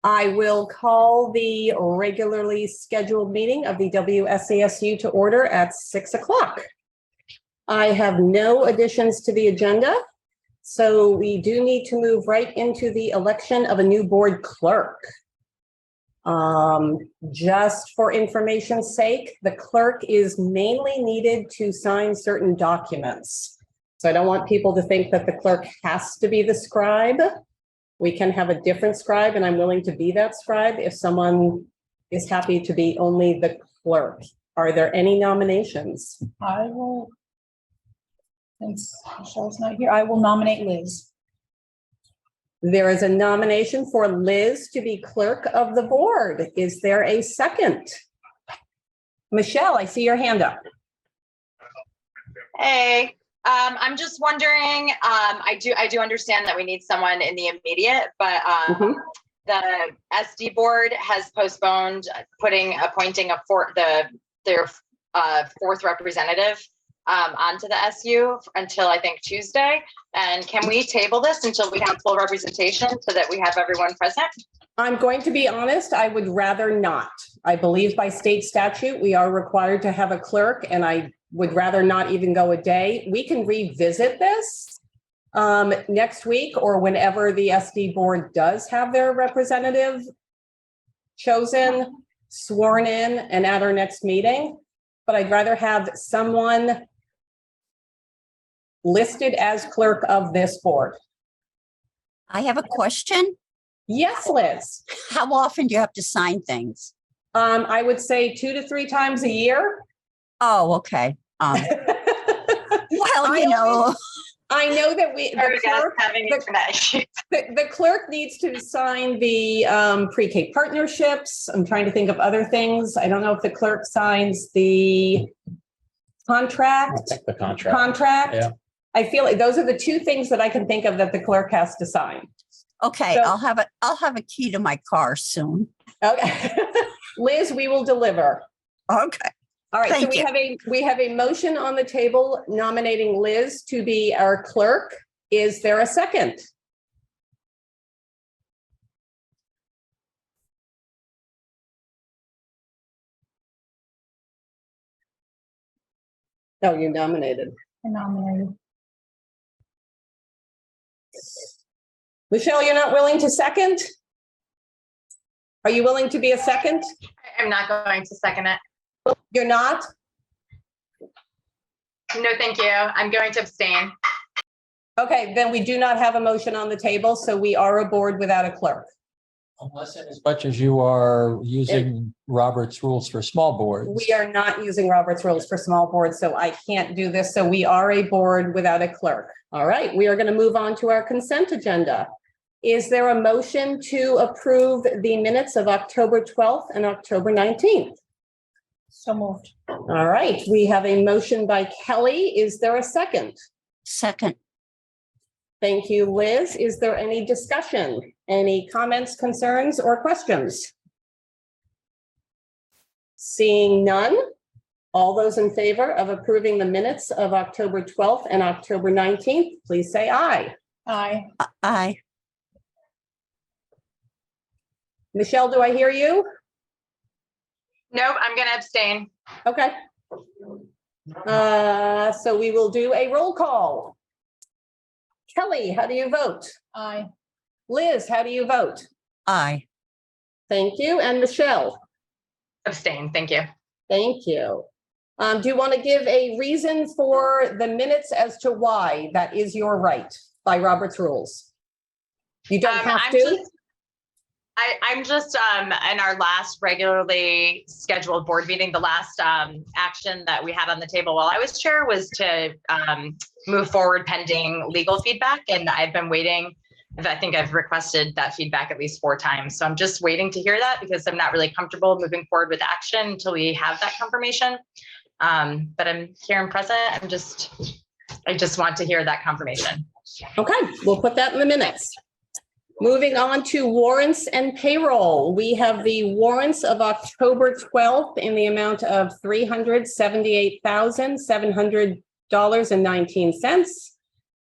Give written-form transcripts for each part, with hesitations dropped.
I will call the regularly scheduled meeting of the WSESU to order at 6 o'clock. I have no additions to the agenda, so we do need to move right into the election of a new board clerk. Just for information's sake, the clerk is mainly needed to sign certain documents. So I don't want people to think that the clerk has to be the scribe. We can have a different scribe, and I'm willing to be that scribe if someone is happy to be only the clerk. Are there any nominations? I will, since Michelle's not here, I will nominate Liz. There is a nomination for Liz to be clerk of the board. Is there a second? Michelle, I see your hand up. Hey, I'm just wondering, I do understand that we need someone in the immediate, but the SD board has postponed appointing their fourth representative onto the SU until I think Tuesday. And can we table this until we have full representation so that we have everyone present? I'm going to be honest, I would rather not. I believe by state statute, we are required to have a clerk, and I would rather not even go a day. We can revisit this next week or whenever the SD board does have their representative chosen, sworn in, and at our next meeting. But I'd rather have someone listed as clerk of this board. I have a question. Yes, Liz. How often do you have to sign things? I would say 2 to 3 times a year. Oh, okay. Well, I know that the clerk needs to sign the pre-K partnerships. I'm trying to think of other things. I don't know if the clerk signs the contract. The contract. Yeah. I feel like those are the 2 things that I can think of that the clerk has to sign. Okay, so, I'll have a key to my car soon. Okay. Liz, we will deliver. Okay. All right. Thank so we have a motion on the table nominating Liz to be our clerk. Is there a second? Oh, you nominated. I nominated. Michelle, you're not willing to second? Are you willing to be a second? I'm not going to second it. You're not? No, thank you. I'm going to abstain. Okay, then we do not have a motion on the table, so we are a board without a clerk. Unless and as much as you are using Robert's rules for small boards. We are not using Robert's rules for small boards, so I can't do this. So we are a board without a clerk. All right, we are going to move on to our consent agenda. Is there a motion to approve the minutes of October 12th and October 19th? So moved. All right, we have a motion by Kelly. Is there a second? Second. Thank you, Liz. Is there any discussion? Any comments, concerns, or questions? Seeing none, all those in favor of approving the minutes of October 12th and October 19th, please say aye. Aye. Aye. Michelle, do I hear you? Nope, I'm going to abstain. Okay. So we will do a roll call. Kelly, how do you vote? Aye. Liz, how do you vote? Aye. Thank you. And Michelle? Abstain, thank you. Thank you. Do you want to give a reason for the minutes as to why that is your right by Robert's rules? You don't have to? I'm just in our last regularly scheduled board meeting, the last action that we had on the table while I was chair was to move forward pending legal feedback. And I've been waiting. I think I've requested that feedback at least 4 times. So I'm just waiting to hear that because I'm not really comfortable moving forward with action until we have that confirmation. But I'm here and present. I just want to hear that confirmation. Okay, we'll put that in the minutes. Moving on to warrants and payroll. We have the warrants of October 12th in the amount of $378,700.19.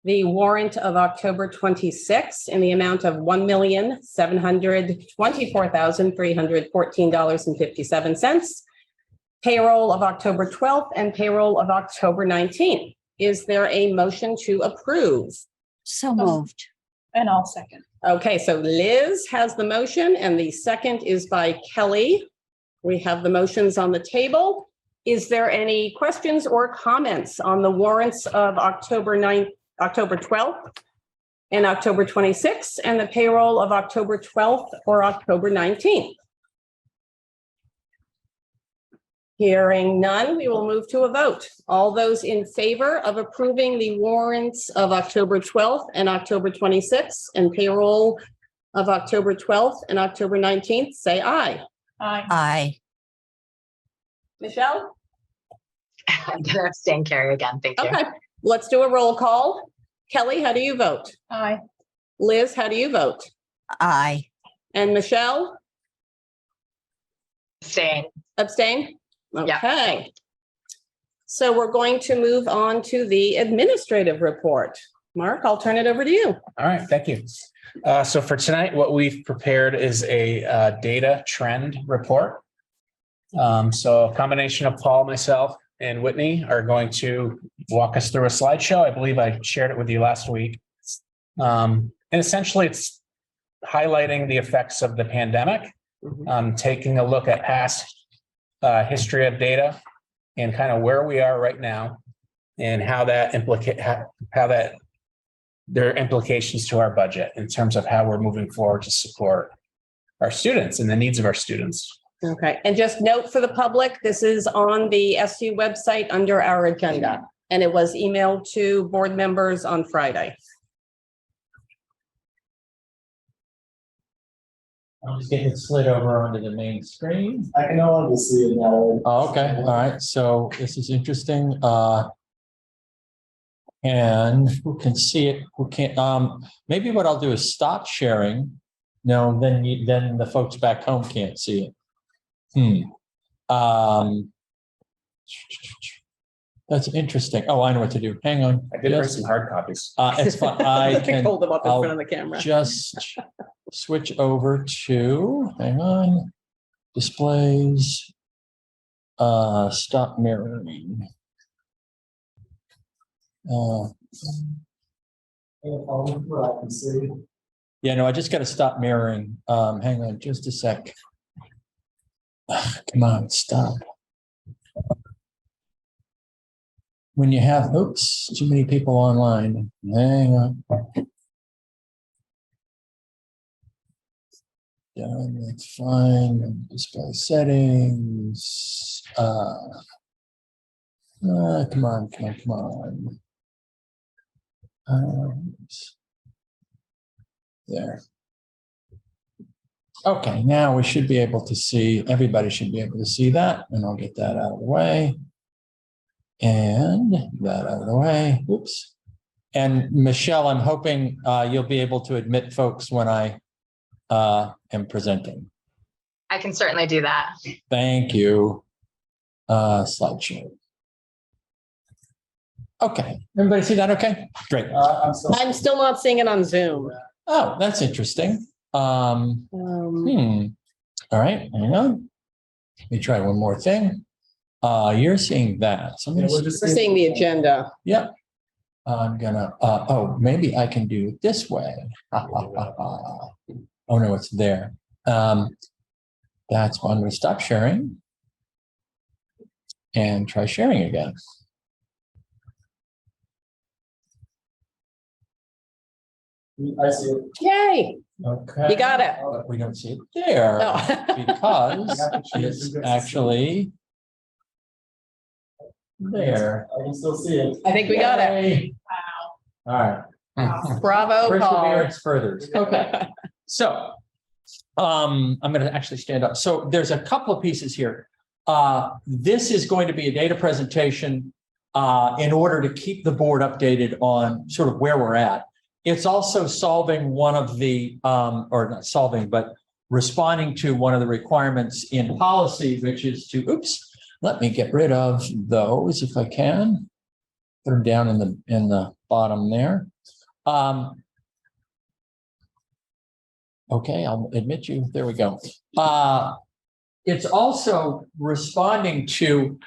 the warrant of October 26 in the amount of $1,724,314.57. Payroll of October 12th and payroll of October 19th. Is there a motion to approve? So moved. And I'll second. Okay, so Liz has the motion and the second is by Kelly. We have the motions on the table. Is there any questions or comments on the warrants of October 9th, October 12th and October 26th and the payroll of October 12th or October 19th? Hearing none, we will move to a vote. All those in favor of approving the warrants of October 12th and October 26th and payroll of October 12th and October 19th, say aye. Aye. Aye. Michelle? I'm gonna abstain, Carrie, again. Thank you. Okay, let's do a roll call. Kelly, how do you vote? Aye. Liz, how do you vote? Aye. And Michelle? Abstain. Abstain? Yeah. Okay. So we're going to move on to the administrative report. Mark, I'll turn it over to you. All right, thank you. So for tonight, what we've prepared is a data trend report. So a combination of Paul, myself, and Whitney are going to walk us through a slideshow. I believe I shared it with you last week. And essentially, it's highlighting the effects of the pandemic, taking a look at past history of data and kind of where we are right now and how that there are implications to our budget in terms of how we're moving forward to support our students and the needs of our students. Okay, and just note for the public, this is on the SU website under our agenda, and it was emailed to board members on Friday. I'm just getting it slid over onto the main screen. I can no longer see it now. Oh, okay, all right, so this is interesting. And who can see it, who can't, maybe what I'll do is stop sharing. No, then the folks back home can't see it. That's interesting. Oh, I know what to do. Hang on. I did bring some hard copies. It's fine. I can Hold them up in I'll front of the camera. just switch over to, hang on, displays, stop mirroring. I can see. Yeah, no, I just got to stop mirroring. Hang on just a sec. Come on, stop. When you have, oops, too many people online. Hang on. Done, that's fine. Display settings. Come on. There. Okay, now we should be able to see, everybody should be able to see that, and I'll get that out of the way. And that out of the way, oops. And Michelle, I'm hoping you'll be able to admit folks when I am presenting. I can certainly do that. Thank you. Slideshow. Okay, everybody see that okay? Great. I'm still not seeing it on Zoom. Oh, that's interesting. All right, hang on. Let me try one more thing. You're seeing that. We're seeing the agenda. Yep. I'm gonna, oh, maybe I can do it this way. Oh no, it's there. That's why I'm gonna stop sharing and try sharing again. I see it. Yay, Okay. you got it. But we don't see it there Oh. because it's actually there. I can still see it. I think we got it. Yay. All right. Bravo, Paul. Perseverance furthers. Okay. So, I'm going to actually stand up. So there's a couple of pieces here. This is going to be a data presentation in order to keep the board updated on sort of where we're at. It's also solving one of the, or not solving, but responding to one of the requirements in policy, which is to, let me get rid of those if I can. Put them down in the bottom there. Okay, I'll admit you. There we go. It's also responding to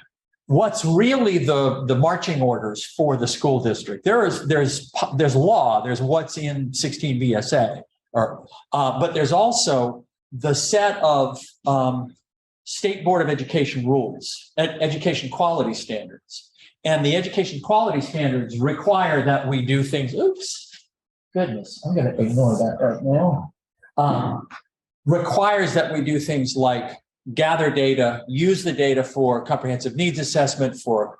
what's really the marching orders for the school district. There's law, there's what's in 16 VSA, but there's also the set of State Board of Education rules, education quality standards. And the education quality standards require that we do things, oops, goodness, I'm going to ignore that right now. Requires that we do things like gather data, use the data for comprehensive needs assessment, for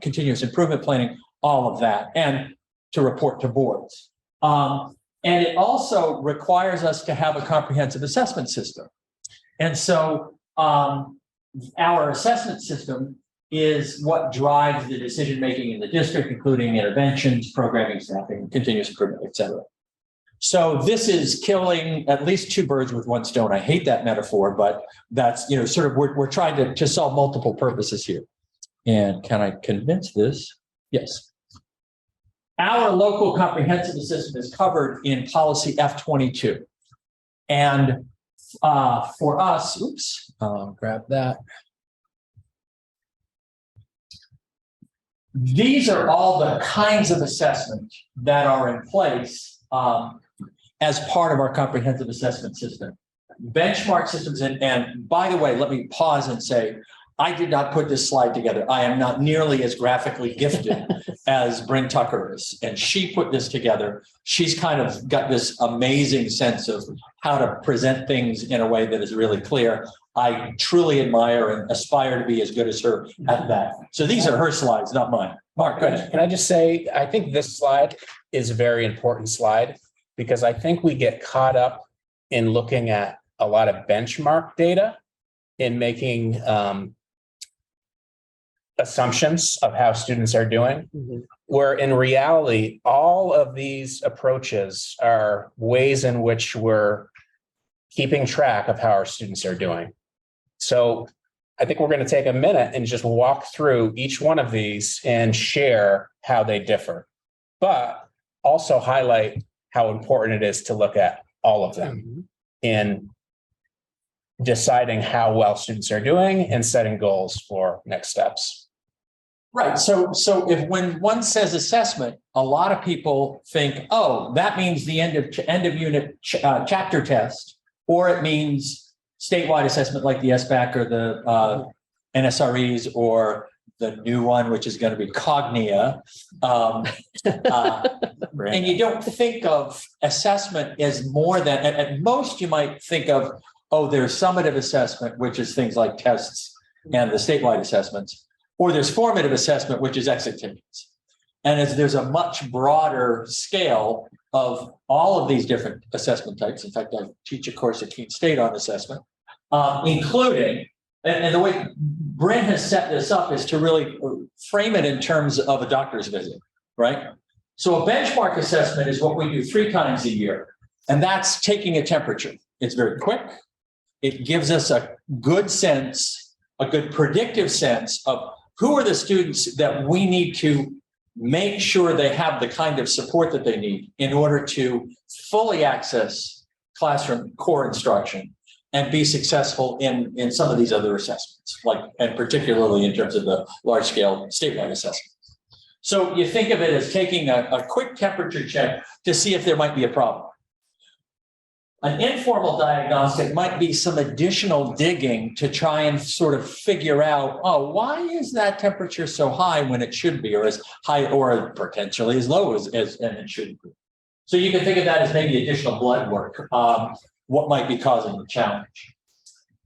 continuous improvement planning, all of that, and to report to boards. And it also requires us to have a comprehensive assessment system. And so our assessment system is what drives the decision-making in the district, including interventions, programming, staffing, continuous improvement, et cetera. So this is killing at least two birds with one stone. I hate that metaphor, but that's, sort of, we're trying to solve multiple purposes here. And can I convince this? Yes. Our local comprehensive assessment is covered in policy F22. And for us, oops, grab that. These are all the kinds of assessments that are in place as part of our comprehensive assessment system. Benchmark systems, and by the way, let me pause and say, I did not put this slide together. I am not nearly as graphically gifted as Bryn Tucker is, and she put this together. She's kind of got this amazing sense of how to present things in a way that is really clear. I truly admire and aspire to be as good as her at that. So these are her slides, not mine. Mark, go ahead. Can I just say, I think this slide is a very important slide because I think we get caught up in looking at a lot of benchmark data in making assumptions of how students are doing, where in reality, all of these approaches are ways in which we're keeping track of how our students are doing. So I think we're going to take a minute and just walk through each one of these and share how they differ, but also highlight how important it is to look at all of them in deciding how well students are doing and setting goals for next steps. Right. So if when one says assessment, a lot of people think, oh, that means the end of unit chapter test, or it means statewide assessment like the SBAC or the NSREs, or the new one, which is going to be Cognia. And you don't think of assessment as more than, at most you might think of, oh, there's summative assessment, which is things like tests and the statewide assessments, or there's formative assessment, which is exit tickets. And there's a much broader scale of all of these different assessment types. In fact, I teach a course at Keene State on assessment, including, and the way Bryn has set this up is to really frame it in terms of a doctor's visit, right? So a benchmark assessment is what we do 3 times a year, and that's taking a temperature. It's very quick. It gives us a good sense, a good predictive sense of who are the students that we need to make sure they have the kind of support that they need in order to fully access classroom core instruction and be successful in some of these other assessments, and particularly in terms of the large scale statewide assessments. So you think of it as taking a quick temperature check to see if there might be a problem. An informal diagnostic might be some additional digging to try and sort of figure out, oh, why is that temperature so high when it should be, or as high or potentially as low as and it should be. So you can think of that as maybe additional blood work. What might be causing the challenge.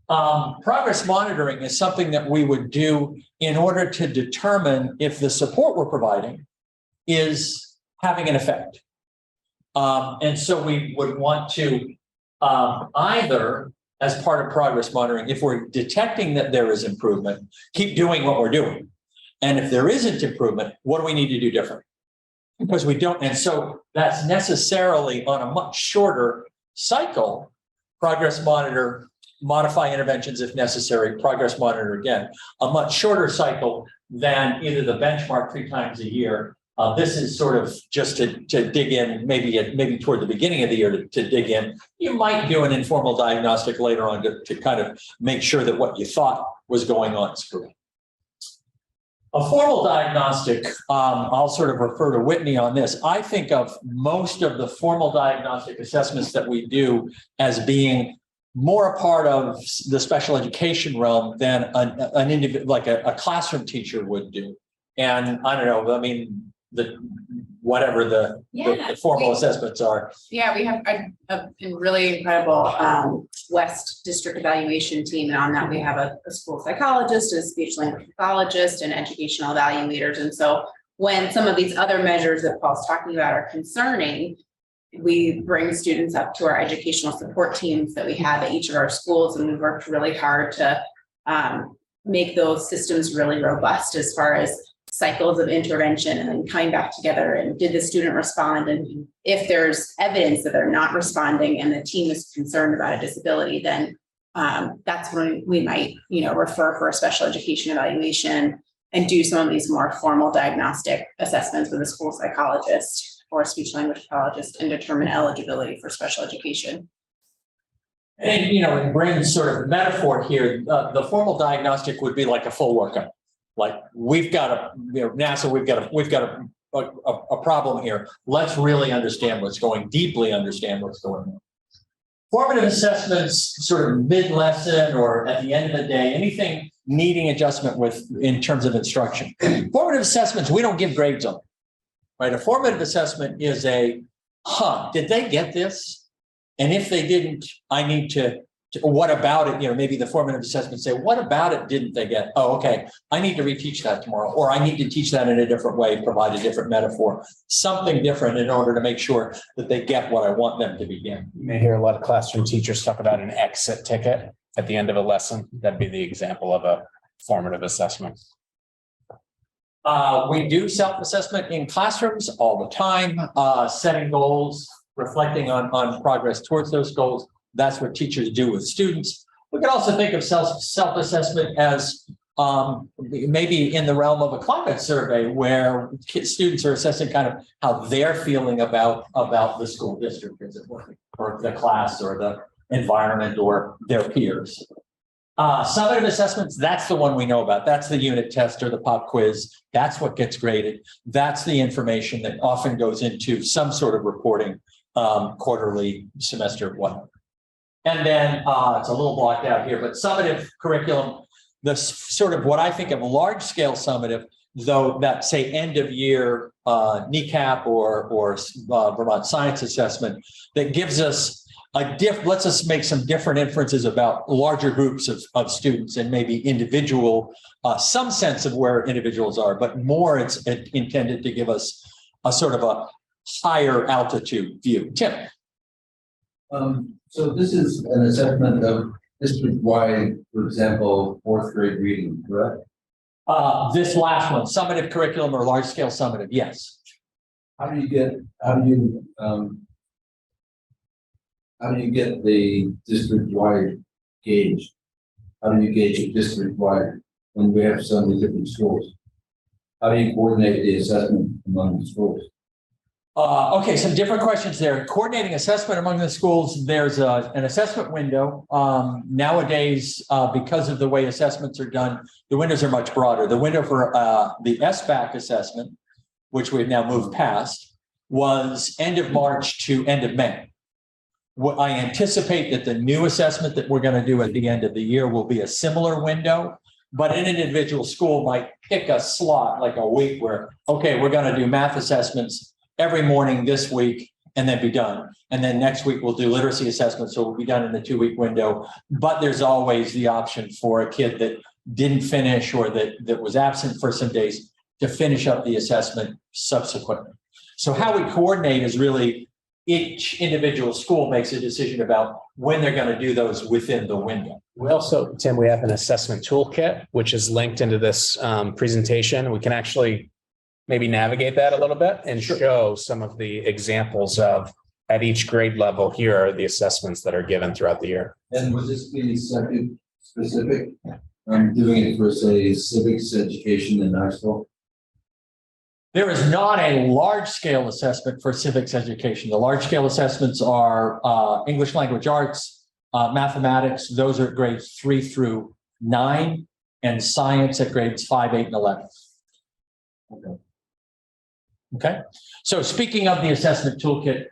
Progress monitoring is something that we would do in order to determine if the support we're providing is having an effect. And so we would want to either, as part of progress monitoring, if we're detecting that there is improvement, keep doing what we're doing. And if there isn't improvement, what do we need to do different? Because we don't, and so that's necessarily on a much shorter cycle. Progress monitor, modify interventions if necessary, progress monitor again, a much shorter cycle than either the benchmark 3 times a year This is sort of just to dig in, maybe toward the beginning of the year to dig in. You might do an informal diagnostic later on to kind of make sure that what you thought was going on is correct. A formal diagnostic, I'll sort of refer to Whitney on this. I think of most of the formal diagnostic assessments that we do as being more a part of the special education realm than an individual, like a classroom teacher would do. And I don't know, I mean, whatever the formal assessments are. Yeah, we have a really incredible West District evaluation team. And on that, we have a school psychologist, a speech language pathologist, and educational evaluators. And so when some of these other measures that Paul's talking about are concerning, we bring students up to our educational support teams that we have at each of our schools. And we've worked really hard to make those systems really robust as far as cycles of intervention and then coming back together and did the student respond, and if there's evidence that they're not responding and the team is concerned about a disability, then that's when we might refer for a special education evaluation and do some of these more formal diagnostic assessments with a school psychologist or a speech language pathologist and determine eligibility for special education. And it brings sort of metaphor here. The formal diagnostic would be like a full workup. Like we've got NASA, we've got a problem here. Let's really deeply understand what's going on. Formative assessments, sort of mid-lesson or at the end of the day, anything needing adjustment in terms of instruction. Formative assessments, we don't give grades on, right? A formative assessment is did they get this? And if they didn't, I need to what about it? Maybe the formative assessment say, what about it didn't they get? Oh, okay. I need to reteach that tomorrow, or I need to teach that in a different way, provide a different metaphor, something different in order to make sure that they get what I want them to be getting. You may hear a lot of classroom teachers talk about an exit ticket at the end of a lesson. That'd be the example of a formative assessment. We do self-assessment in classrooms all the time, setting goals, reflecting on progress towards those goals. That's what teachers do with students. We can also think of self-assessment as maybe in the realm of a climate survey where students are assessing kind of how they're feeling about the school district, as it were, or the class or the environment or their peers. Summative assessments, that's the one we know about. That's the unit test or the pop quiz. That's what gets graded. That's the information that often goes into some sort of reporting, quarterly, semester, whatever. And then it's a little blocked out here, but summative curriculum, the sort of what I think of large scale summative, though that say end of year NECAP or Vermont Science Assessment, that gives us lets us make some different inferences about larger groups of students and maybe individual, some sense of where individuals are, but more it's intended to give us a sort of a higher altitude view. Tim. So this is an assessment of district-wide, for example, fourth grade reading, correct? This last one, summative curriculum or large-scale summative, yes. How do you get the district-wide gauge? How do you gauge it district-wide when we have so many different schools? How do you coordinate the assessment among the schools? Okay, some different questions there. Coordinating assessment among the schools, there's an assessment window. Nowadays, because of the way assessments are done, the windows are much broader. The window for the SBAC assessment, which we've now moved past, was end of March to end of May. What I anticipate that the new assessment that we're going to do at the end of the year will be a similar window, but an individual school might pick a slot like a week where, okay, we're going to do math assessments every morning this week and then be done. And then next week we'll do literacy assessments. So we'll be done in the 2-week window. But there's always the option for a kid that didn't finish or that was absent for some days to finish up the assessment subsequently. So how we coordinate is really each individual school makes a decision about when they're going to do those within the window. We also, Tim, we have an assessment toolkit, which is linked into this presentation. We can actually maybe navigate that a little bit and show some of the examples of at each grade level. Here are the assessments that are given throughout the year. And would this be subject specific? I'm doing it for, say, civics education in high school. There is not a large-scale assessment for civics education. The large-scale assessments are English language arts, mathematics. Those are grades 3 through 9, and science at grades 5, 8, and 11. Okay. So speaking of the assessment toolkit,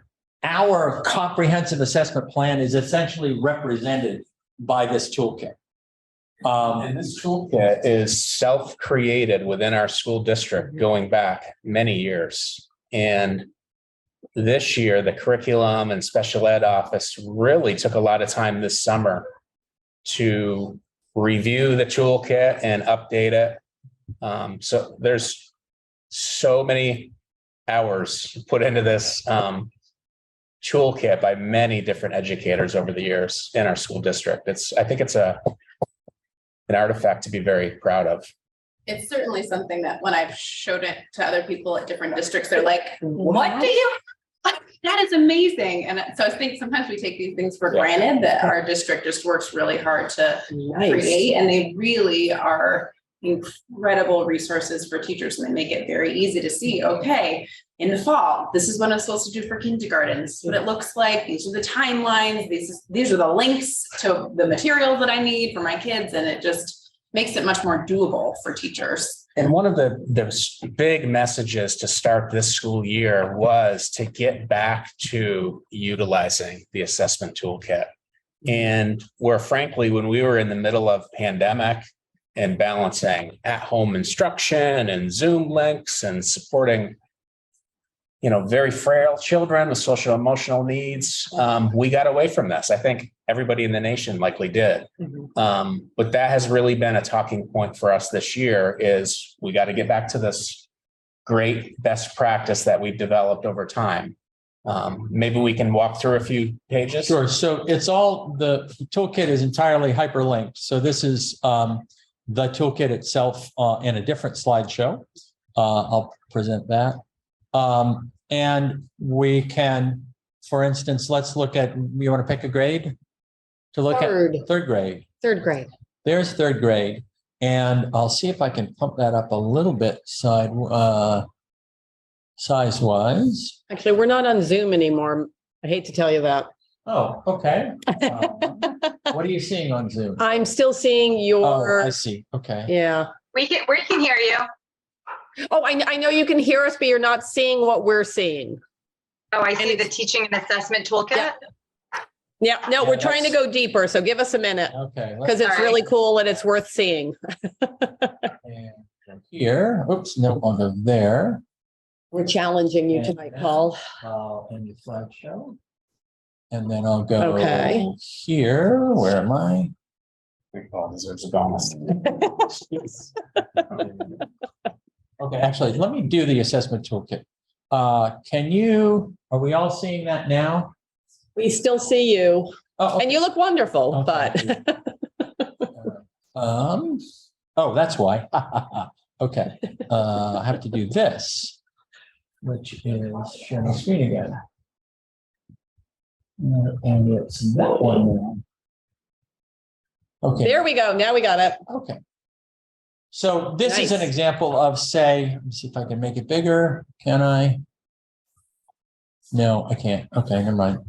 our comprehensive assessment plan is essentially represented by this toolkit. And this toolkit is self-created within our school district going back many years. And this year, the curriculum and special ed office really took a lot of time this summer to review the toolkit and update it. So there's so many hours put into this toolkit by many different educators over the years in our school district. I think it's an artifact to be very proud of. It's certainly something that when I've showed it to other people at different districts, they're like, what do you, that is amazing. And so I think sometimes we take these things for granted that our district just works really hard to create, and they really are incredible resources for teachers, and they make it very easy to see, okay, in the fall, this is what I'm supposed to do for kindergarten. This is what it looks like. These are the timelines. These are the links to the materials that I need for my kids. And it just makes it much more doable for teachers. And one of the big messages to start this school year was to get back to utilizing the assessment toolkit. And where frankly, when we were in the middle of pandemic and balancing at-home instruction and Zoom links and supporting very frail children with social emotional needs, we got away from this. I think everybody in the nation likely did. But that has really been a talking point for us this year is we got to get back to this great best practice that we've developed over time. Maybe we can walk through a few pages. Sure. So the toolkit is entirely hyperlinked. So this is the toolkit itself in a different slideshow. I'll present that. And we can, for instance, let's look at, you want to pick a grade to look at? Third grade. Third grade. There's third grade. And I'll see if I can pump that up a little bit size-wise. Actually, we're not on Zoom anymore. I hate to tell you that. Oh, okay. What are you seeing on Zoom? I'm still seeing your. Oh, I see. Okay. Yeah. We can hear you. Oh, I know you can hear us, but you're not seeing what we're seeing. Oh, I see the teaching and assessment toolkit. Yeah, no, we're trying to go deeper. So give us a minute. Okay. Because it's really cool and it's worth seeing. And here, oops, no, I'll go there. We're challenging you tonight, Paul. In the slideshow. And then I'll go here. Where am I? Paul deserves a bonus. Okay, actually, let me do the assessment toolkit. Are we all seeing that now? We still see you. Oh, okay. And you look wonderful, Okay. Oh, that's why. Okay. I have to do this, which is share my screen again. And it's that one now. Okay. There we go. Now we got it. Okay. So this is an example of, say, let me see if I can make it bigger. Can I? No, I can't. Okay, never mind.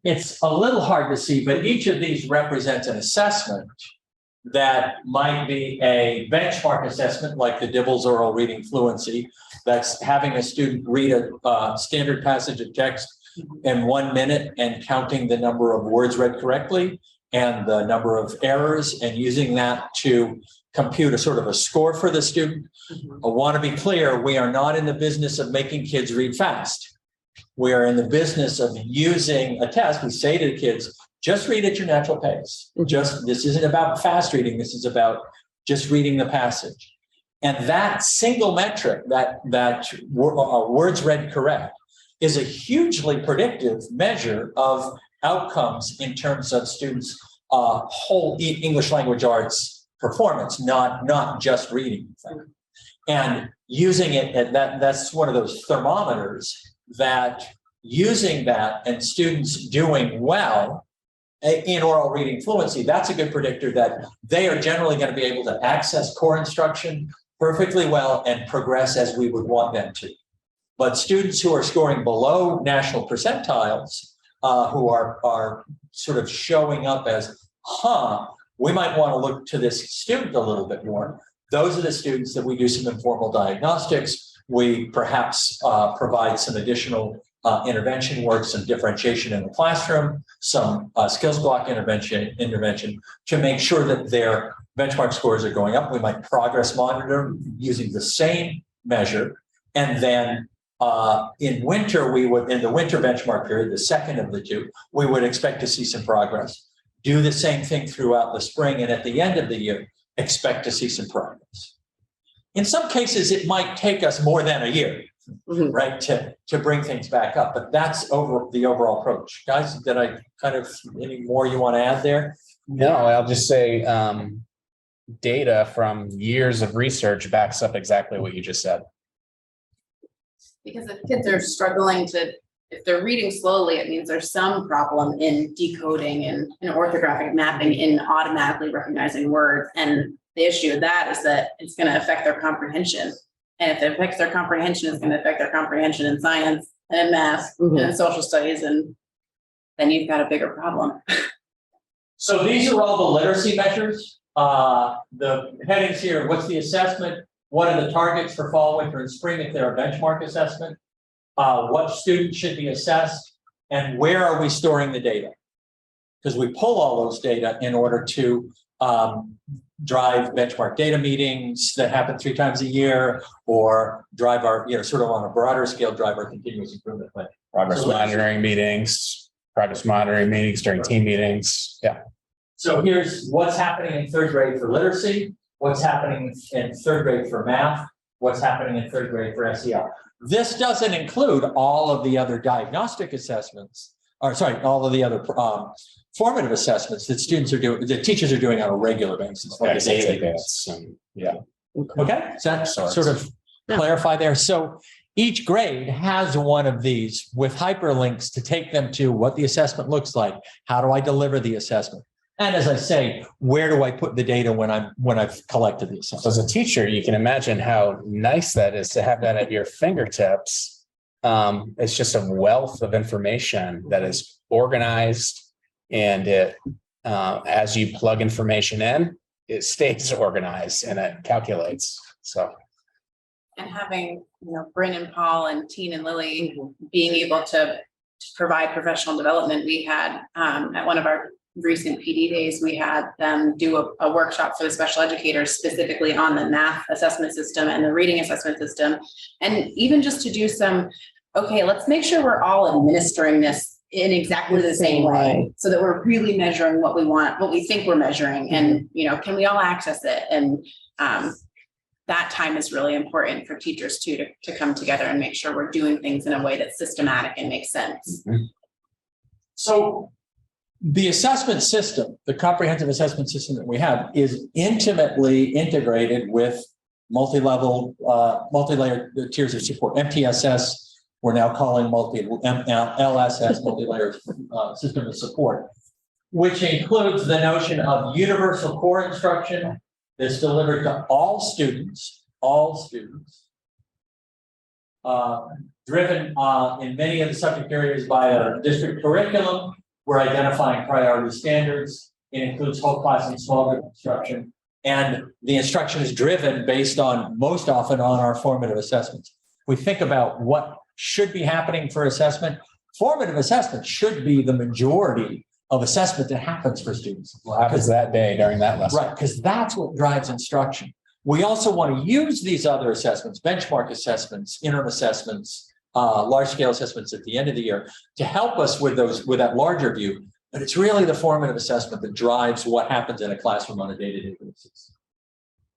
It's a little hard to see, but each of these represents an assessment that might be a benchmark assessment, like the Dibbles oral reading fluency. That's having a student read a standard passage of text in 1 minute and counting the number of words read correctly and the number of errors, and using that to compute a sort of a score for the student. I want to be clear, we are not in the business of making kids read fast. We are in the business of using a test. We say to the kids, just read at your natural pace. This isn't about fast reading. This is about just reading the passage. And that single metric, that words read correct, is a hugely predictive measure of outcomes in terms of students' whole English language arts performance, not just reading. And using it, and that's one of those thermometers that using that and students doing well in oral reading fluency, that's a good predictor that they are generally going to be able to access core instruction, perfectly well and progress as we would want them to. But students who are scoring below national percentiles, who are sort of showing up as, we might want to look to this student a little bit more. Those are the students that we do some informal diagnostics. We perhaps provide some additional intervention work, some differentiation in the classroom, some skills block intervention to make sure that their benchmark scores are going up. We might progress monitor using the same measure. And then in winter, in the winter benchmark period, the second of the two, we would expect to see some progress. Do the same thing throughout the spring, and at the end of the year, expect to see some progress. In some cases, it might take us more than a year, right, to bring things back up, but that's the overall approach. Guys, did I any more you want to add there? No, I'll just say data from years of research backs up exactly what you just said. Because if kids are struggling if they're reading slowly, it means there's some problem in decoding and orthographic mapping in automatically recognizing words. And the issue with that is that it's going to affect their comprehension. And if it affects their comprehension, it's going to affect their comprehension in science and in math and in social studies. And then you've got a bigger problem. So these are all the literacy measures. The headings here, what's the assessment? What are the targets for fall, winter, and spring if they're a benchmark assessment? What students should be assessed? And where are we storing the data? Because we pull all those data in order to drive benchmark data meetings that happen 3 times a year, or drive our, sort of on a broader scale, drive our continuous improvement plan. Progress monitoring meetings during team meetings. Yeah. So here's what's happening in 3rd grade for literacy, what's happening in 3rd grade for math, what's happening in 3rd grade for SEL. This doesn't include all of the other diagnostic assessments, all of the other formative assessments that students are doing, that teachers are doing on a regular basis. Like a daily basis. Yeah. Okay, so that sort of clarify there. So each grade has one of these with hyperlinks to take them to what the assessment looks like. How do I deliver the assessment? And as I say, where do I put the data when I've collected the assessment? So as a teacher, you can imagine how nice that is to have that at your fingertips. It's just a wealth of information that is organized, and it as you plug information in, it stays organized and it calculates. So. And having, Bryn and Paul and Teen and Lily being able to provide professional development, we had at one of our recent PD days, we had them do a workshop for the special educators specifically on the math assessment system and the reading assessment system. And even just to do let's make sure we're all administering this in exactly the same way, so that we're really measuring what we want, what we think we're measuring, and can we all access it? And that time is really important for teachers too, to come together and make sure we're doing things in a way that's systematic and makes sense. So the assessment system, the comprehensive assessment system that we have, is intimately integrated with multi-level, multi-layered tiers of support. MTSS, we're now calling LSS, multi-layered system of support, which includes the notion of universal core instruction that's delivered to all students, driven in many of the subject areas by a district curriculum. We're identifying priority standards. It includes whole class and small group instruction. And the instruction is driven based on, most often, on our formative assessments. We think about what should be happening for assessment. Formative assessment should be the majority of assessment that happens for students. What happens that day during that lesson? Right, because that's what drives instruction. We also want to use these other assessments, benchmark assessments, interim assessments, large scale assessments at the end of the year, to help us with that larger view. But it's really the formative assessment that drives what happens in a classroom on a day-to-day basis.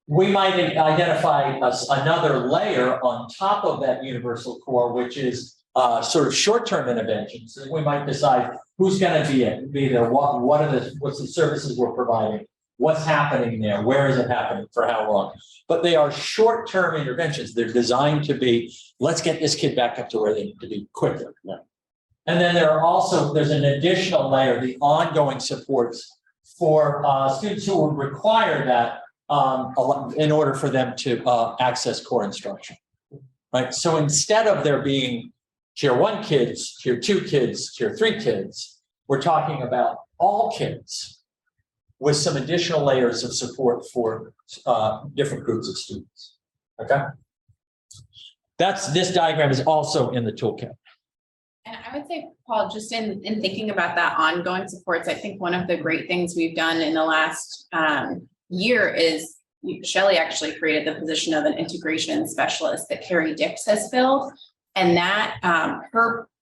We might identify another layer on top of that universal core, which is sort of short-term interventions. We might decide who's going to be there, what's the services we're providing, what's happening there, where is it happening, for how long. But they are short-term interventions. They're designed to be, let's get this kid back up to where they need to be quicker. Yeah. And then there's an additional layer, the ongoing supports for students who would require that in order for them to access core instruction, right? So instead of there being tier 1 kids, tier 2 kids, tier 3 kids, we're talking about all kids with some additional layers of support for different groups of students. Okay. This diagram is also in the toolkit. And I would say, Paul, just in thinking about that ongoing supports, I think one of the great things we've done in the last year is Shelley actually created the position of an integration specialist that Carrie Dix has filled. And that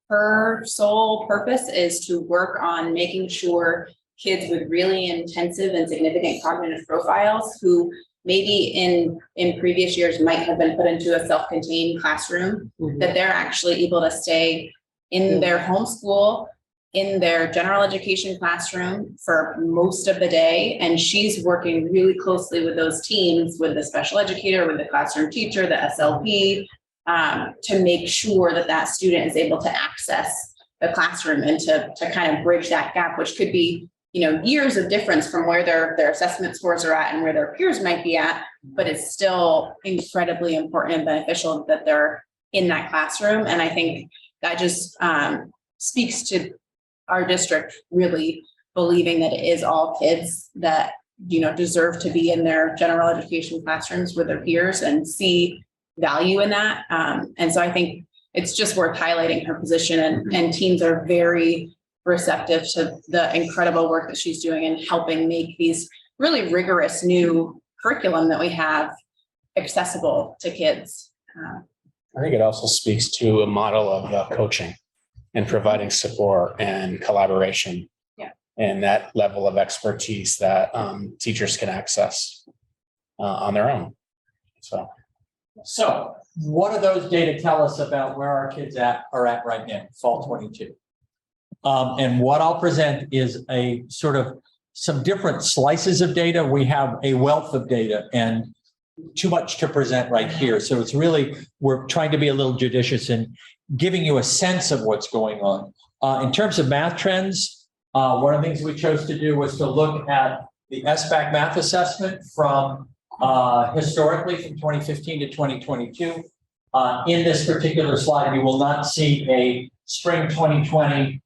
her sole purpose is to work on making sure kids with really intensive and significant cognitive profiles who maybe in previous years might have been put into a self-contained classroom, that they're actually able to stay in their home school, in their general education classroom for most of the day. And she's working really closely with those teams, with the special educator, with the classroom teacher, the SLP, to make sure that that student is able to access the classroom and to kind of bridge that gap, which could be, years of difference from where their assessment scores are at and where their peers might be at, but it's still incredibly important and beneficial that they're in that classroom. And I think that just speaks to our district really believing that it is all kids that, deserve to be in their general education classrooms with their peers and see value in that. And so I think it's just worth highlighting her position, and teams are very receptive to the incredible work that she's doing and helping make these really rigorous new curriculum that we have accessible to kids. I think it also speaks to a model of coaching and providing support and collaboration. Yeah. And that level of expertise that teachers can access on their own. So what do those data tell us about where our kids are at right now, fall 22? And what I'll present is a sort of some different slices of data. We have a wealth of data and too much to present right here. So it's really, we're trying to be a little judicious in giving you a sense of what's going on. In terms of math trends, one of the things we chose to do was to look at the SBAC math assessment from historically from 2015 to 2022. In this particular slide, you will not see a spring 2020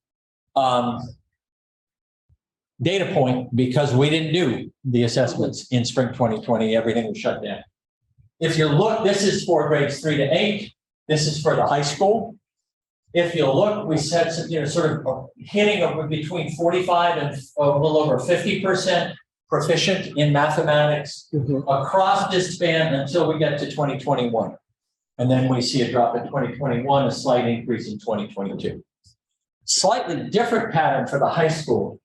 data point because we didn't do the assessments in spring 2020. Everything was shut down. If you look, this is for grades 3 to 8. This is for the high school. If you look, we said some, sort of hitting of between 45 and a little over 50% proficient in mathematics across this span until we get to 2021. And then we see a drop in 2021, a slight increase in 2022. Slightly different pattern for the high school.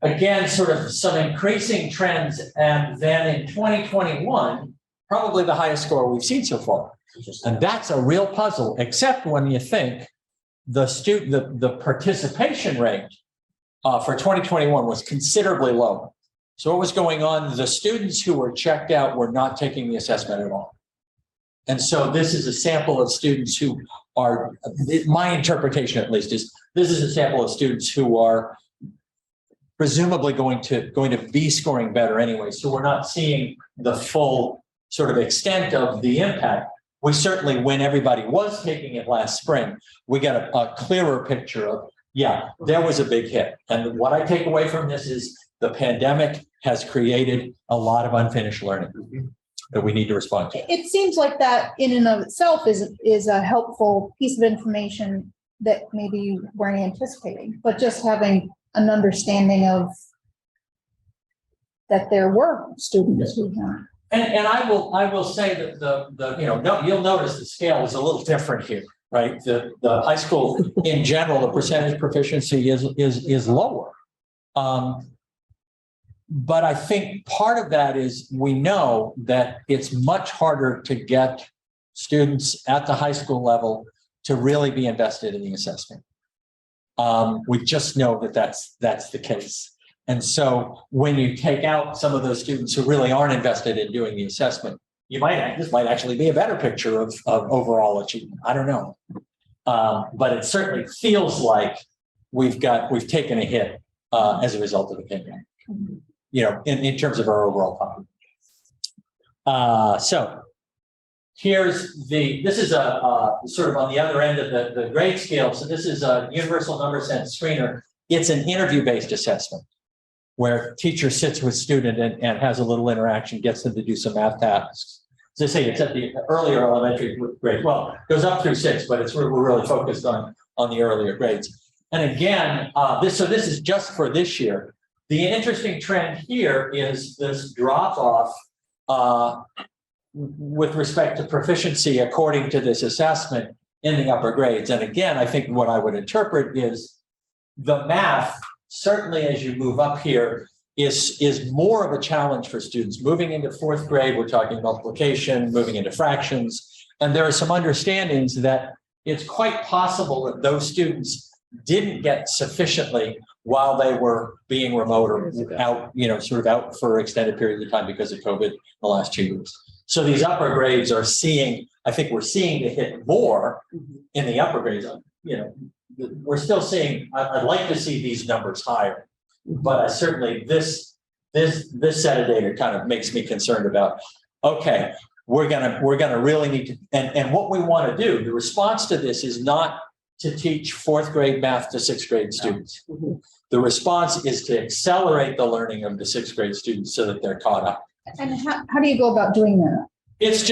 Again, sort of some increasing trends. And then in 2021, probably the highest score we've seen so far. And that's a real puzzle, except when you think the participation rate for 2021 was considerably lower. So what was going on? The students who were checked out were not taking the assessment at all. And so this is a sample of students who are, my interpretation at least is, this is a sample of students who are presumably going to be scoring better anyway. So we're not seeing the full sort of extent of the impact. We certainly, when everybody was taking it last spring, we got a clearer picture of, yeah, there was a big hit. And what I take away from this is the pandemic has created a lot of unfinished learning that we need to respond to. It seems like that in and of itself is a helpful piece of information that maybe you weren't anticipating, but just having an understanding of that there were students who had. And I will say that you'll notice the scale is a little different here, right? The high school in general, the percentage proficiency is lower. But I think part of that is we know that it's much harder to get students at the high school level to really be invested in the assessment. We just know that that's the case. And so when you take out some of those students who really aren't invested in doing the assessment, this might actually be a better picture of overall achievement. I don't know. But it certainly feels like we've taken a hit as a result of the pandemic, in terms of our overall population. So here's this is a sort of on the other end of the grade scale. So this is a universal number sense screener. It's an interview-based assessment where teacher sits with student and has a little interaction, gets them to do some math tasks. As I say, it's at the earlier elementary grade. Well, it goes up through 6, but we're really focused on the earlier grades. And again, this is just for this year. The interesting trend here is this drop off with respect to proficiency according to this assessment in the upper grades. And again, I think what I would interpret is the math, certainly as you move up here, is more of a challenge for students. Moving into 4th grade, we're talking multiplication, moving into fractions. And there are some understandings that it's quite possible that those students didn't get sufficiently while they were being remote or out, sort of out for extended periods of time because of COVID the last 2 years. So these upper grades are I think we're seeing to hit more in the upper grades. We're still seeing, I'd like to see these numbers higher, but certainly this set of data kind of makes me concerned about, okay, we're gonna really need to, and what we want to do, the response to this is not to teach 4th grade math to 6th grade students. The response is to accelerate the learning of the 6th grade students so that they're caught up. And how do you go about doing that? It's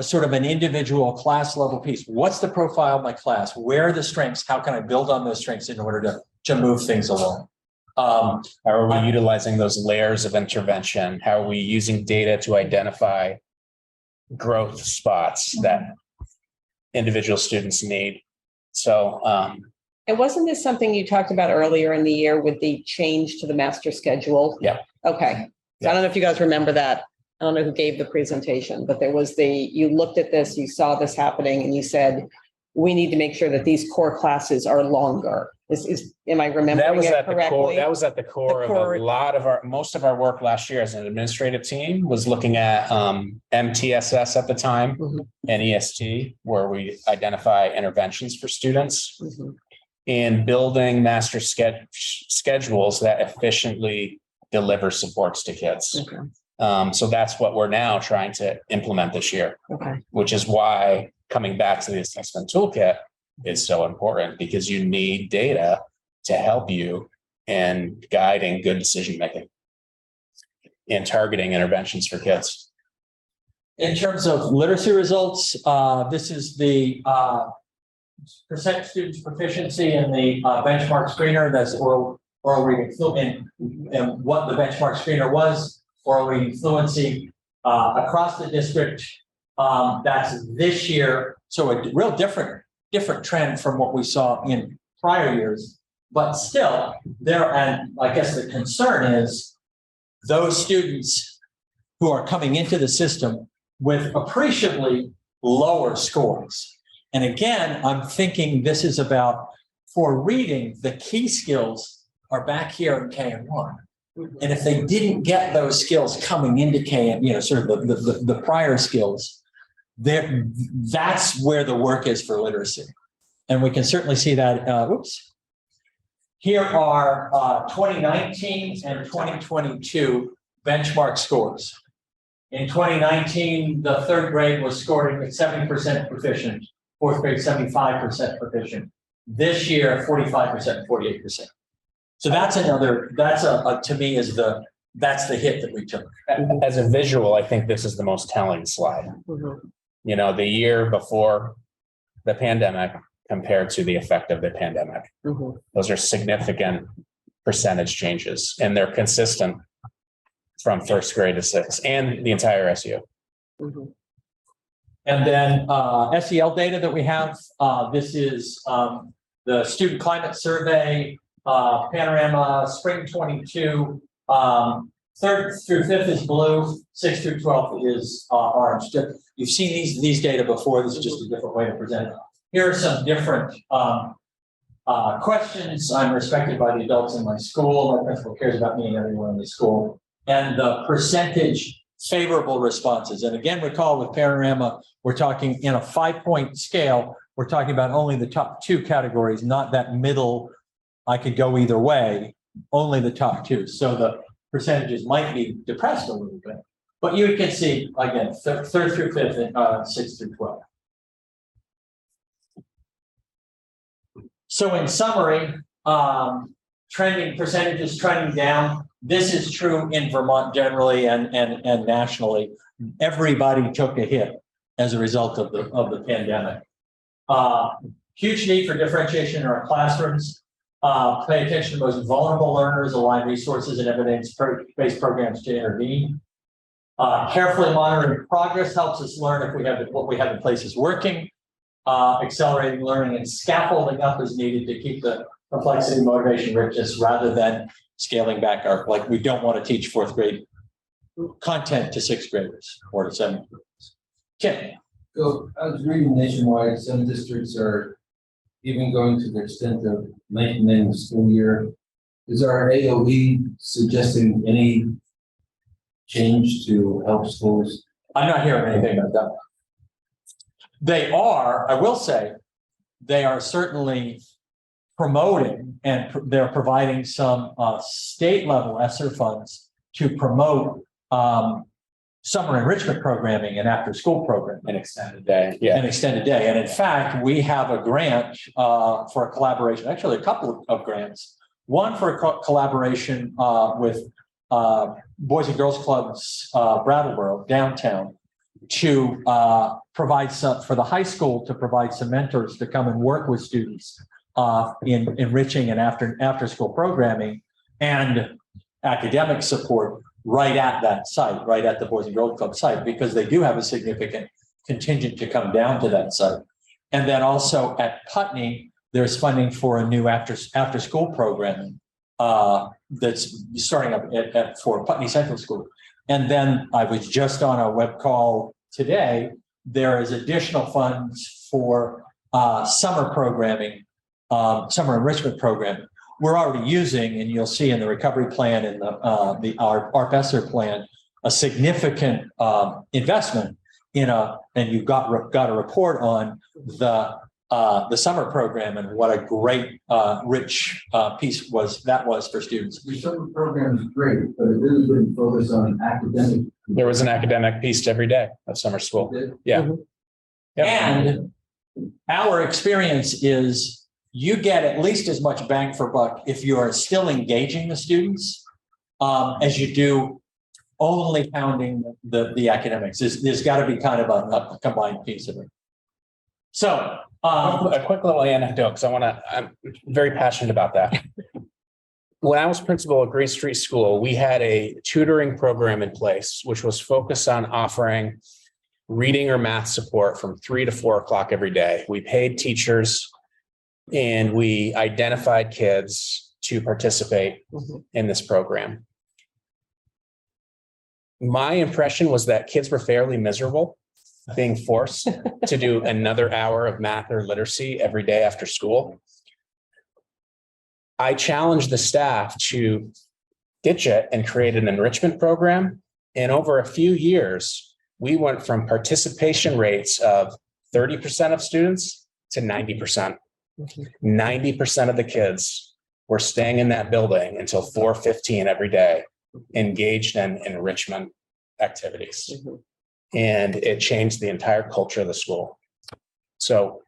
sort of an individual class level piece. What's the profile of my class? Where are the strengths? How can I build on those strengths in order to move things along? How are we utilizing those layers of intervention? How are we using data to identify growth spots that individual students need? So, And wasn't this something you talked about earlier in the year with the change to the master schedule? Yeah. Okay. So I don't know if you guys remember that. I don't know who gave the presentation, but there was you looked at this, you saw this happening and you said, we need to make sure that these core classes are longer. Am I remembering it correctly? That was at the core of a lot of most of our work last year as an administrative team was looking at MTSS at the time and EST, where we identify interventions for students and building master schedules that efficiently deliver supports to kids. Okay. So that's what we're now trying to implement this year, which is why coming back to the assessment toolkit is so important, because you need data to help you in guiding good decision making and targeting interventions for kids. In terms of literacy results, this is the percent students proficiency in the benchmark screener. That's oral reading fluency, and what the benchmark screener was. Oral reading fluency across the district. That's this year. So a real different trend from what we saw in prior years, but still there. And I guess the concern is those students who are coming into the system with appreciably lower scores. And again, I'm thinking this is about, for reading, the key skills are back here in KM1. And if they didn't get those skills coming into KM, sort of the prior skills, that's where the work is for literacy. And we can certainly see that. Here are 2019 and 2022 benchmark scores. In 2019, the 3rd grade was scoring at 70% proficient, 4th grade 75% proficient. This year, 45%, 48%. So that's to me that's the hit that we took. As a visual, I think this is the most telling slide. The year before the pandemic compared to the effect of the pandemic. Those are significant percentage changes, and they're consistent from 1st grade to 6th and the entire SU. And then SEL data that we have. This is the student climate survey. Panorama, spring 22, 3rd through 5th is blue, 6th through 12th is orange. You've seen these data before. This is just a different way to present it. Here are some different questions. I'm respected by the adults in my school. My principal cares about me and everyone in the school. And the percentage favorable responses. And again, recall with Panorama, we're talking in a 5-point scale. We're talking about only the top 2 categories, not that middle. I could go either way, only the top 2. So the percentages might be depressed a little bit, But you can see, again, third through fifth and 6 through 12. So in summary, percentages trending down. This is true in Vermont generally and nationally. Everybody took a hit as a result of the pandemic. Huge need for differentiation in our classrooms. Pay attention to the most vulnerable learners, align resources and evidence-based programs to intervene. Carefully monitoring progress helps us learn if what we have in place is working. Accelerating learning and scaffolding up is needed to keep the complexity, motivation, richness, rather than scaling back like we don't want to teach fourth grade content to sixth graders or to seventh graders. Kim. So I was reading nationwide, some districts are even going to the extent of lengthening the school year. Is our AOE suggesting any change to help schools? I'm not hearing anything about that. They are, I will say, they are certainly promoting and they're providing some state level ESSER funds to promote summer enrichment programming and after school programming. An extended day. Yeah. An extended day. And in fact, we have a grant for a collaboration, actually a couple of grants. One for a collaboration with Boys and Girls Clubs, Brattleboro, downtown, to provide some, for the high school to provide some mentors to come and work with students in enriching and after school programming and academic support right at that site, right at the Boys and Girls Club site, because they do have a significant contingent to come down to that site. And then also at Putney, there's funding for a new after school programming that's starting up for Putney Central School. And then I was just on a web call today. There is additional funds for summer programming, summer enrichment programming. We're already using, and you'll see in the recovery plan and our ARP-ESSER plan, a significant investment in and you've got a report on the summer program and what a great rich piece was for students. The summer program is great, but it really didn't focus on academic. There was an academic piece every day of summer school. Yeah. Mm-hmm. Yep. And our experience is you get at least as much bang for buck if you are still engaging the students as you do only pounding the academics. There's got to be kind of a combined piece of it. So a quick little anecdote, because I'm very passionate about that. When I was principal at Green Street School, we had a tutoring program in place, which was focused on offering reading or math support from 3 to 4 o'clock every day. We paid teachers and we identified kids to participate in this program. My impression was that kids were fairly miserable being forced to do another hour of math or literacy every day after school. I challenged the staff to ditch it and create an enrichment program. And over a few years, we went from participation rates of 30% of students to 90%. 90% of the kids were staying in that building until 4:15 every day, engaged in enrichment activities. And it changed the entire culture of the school. So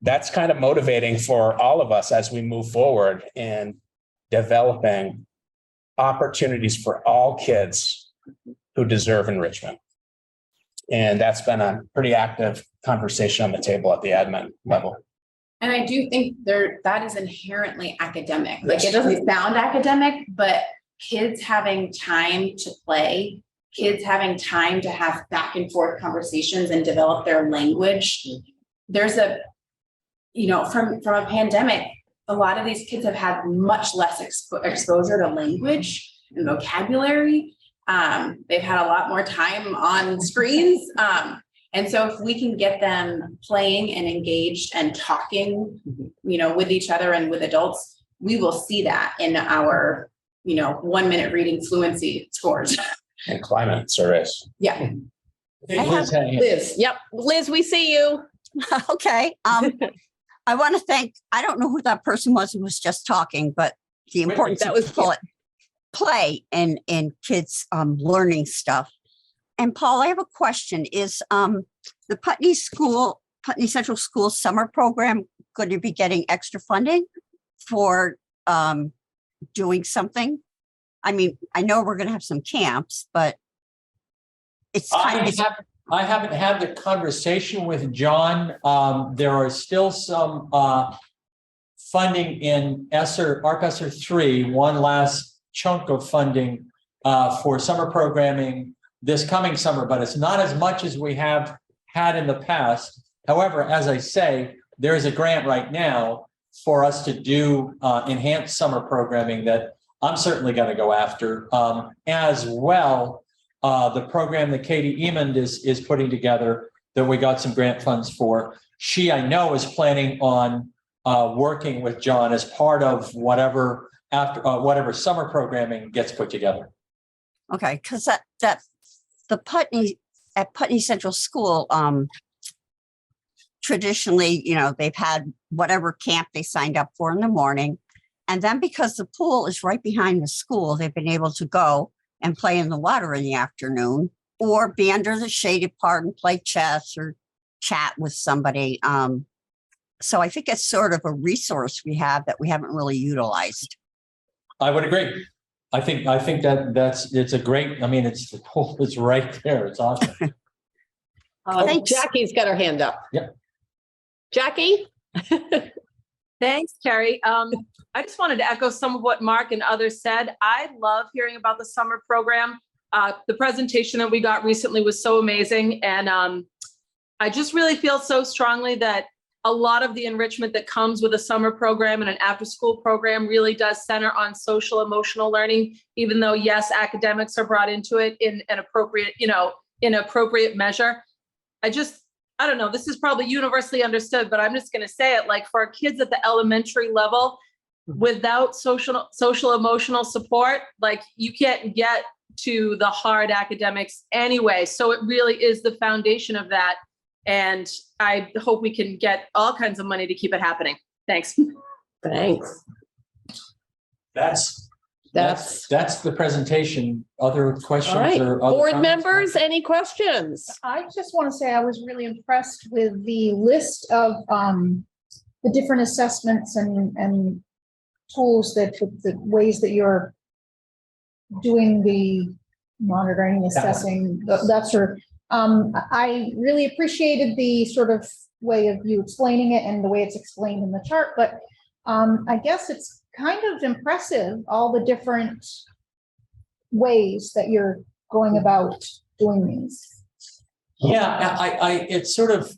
that's kind of motivating for all of us as we move forward in developing opportunities for all kids who deserve enrichment. And that's been a pretty active conversation on the table at the admin level. And I do think that is inherently academic. Like, Yes. it doesn't sound academic, but kids having time to play, kids having time to have back and forth conversations and develop their language. There's from a pandemic, a lot of these kids have had much less exposure to language and vocabulary. They've had a lot more time on screens. And so if we can get them playing and engaged and talking, with each other and with adults, we will see that in our, 1 minute reading fluency scores. And climate surveys. Yeah. Liz, yep. Liz, we see you. Okay. I want to thank, I don't know who that person was who was just talking, but the importance that of was people play and kids learning stuff. And Paul, I have a question. Is the Putney Central School summer program going to be getting extra funding for doing something? I mean, I know we're going to have some camps, but it's kind of. I haven't had the conversation with John. There are still some funding in ARP ESSER 3, one last chunk of funding for summer programming this coming summer, but it's not as much as we have had in the past. However, as I say, there is a grant right now for us to do enhanced summer programming that I'm certainly going to go after. As well, the program that Katie Emond is putting together that we got some grant funds for. She, I know, is planning on working with John as part of whatever summer programming gets put together. Okay, because that the Putney Central School, traditionally, they've had whatever camp they signed up for in the morning. And then because the pool is right behind the school, they've been able to go and play in the water in the afternoon or be under the shaded part and play chess or chat with somebody. So I think it's sort of a resource we have that we haven't really utilized. I would agree. I think it's a great, it's the pool is right there. It's awesome. Thanks. Jackie's got her hand up. Yep. Jackie? Thanks, Carrie. I just wanted to echo some of what Mark and others said. I love hearing about the summer program. The presentation that we got recently was so amazing. And I just really feel so strongly that a lot of the enrichment that comes with a summer program and an after-school program really does center on social emotional learning, even though, yes, academics are brought into it in an appropriate, in appropriate measure. I don't know, this is probably universally understood, but I'm just going to say it, like for our kids at the elementary level, without social emotional support, like you can't get to the hard academics anyway. So it really is the foundation of that. And I hope we can get all kinds of money to keep it happening. Thanks. Thanks. That's the presentation. Other questions? All right. Or other Board comments? members, any questions? I just want to say I was really impressed with the list of the different assessments and tools the ways that you're doing the monitoring, assessing, that sort of. I really appreciated the sort of way of you explaining it and the way it's explained in the chart, but I guess it's kind of impressive, all the different ways that you're going about doing these. Yeah, it's sort of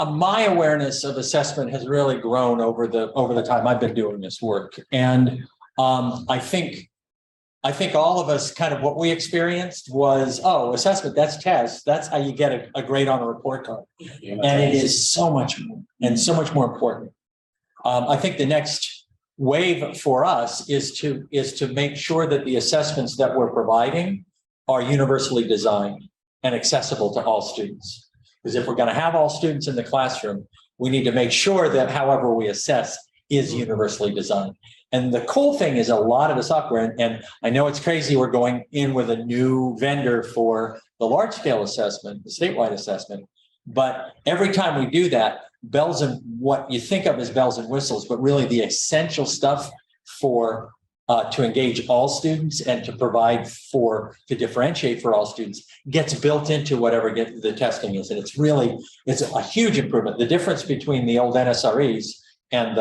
my awareness of assessment has really grown over the time I've been doing this work, and I think all of us kind of what we experienced was, assessment, that's tests, that's how you get a grade on a report card, and it is so much more and so much more important. I think the next wave for us is to make sure that the assessments that we're providing are universally designed and accessible to all students. Because if we're going to have all students in the classroom, we need to make sure that however we assess is universally designed. And the cool thing is a lot of the software, and I know it's crazy, we're going in with a new vendor for the large scale assessment, the statewide assessment, but every time we do that, what you think of as bells and whistles, but really the essential stuff for to engage all students and to provide to differentiate for all students gets built into whatever the testing is. And it's a huge improvement. The difference between the old NSREs and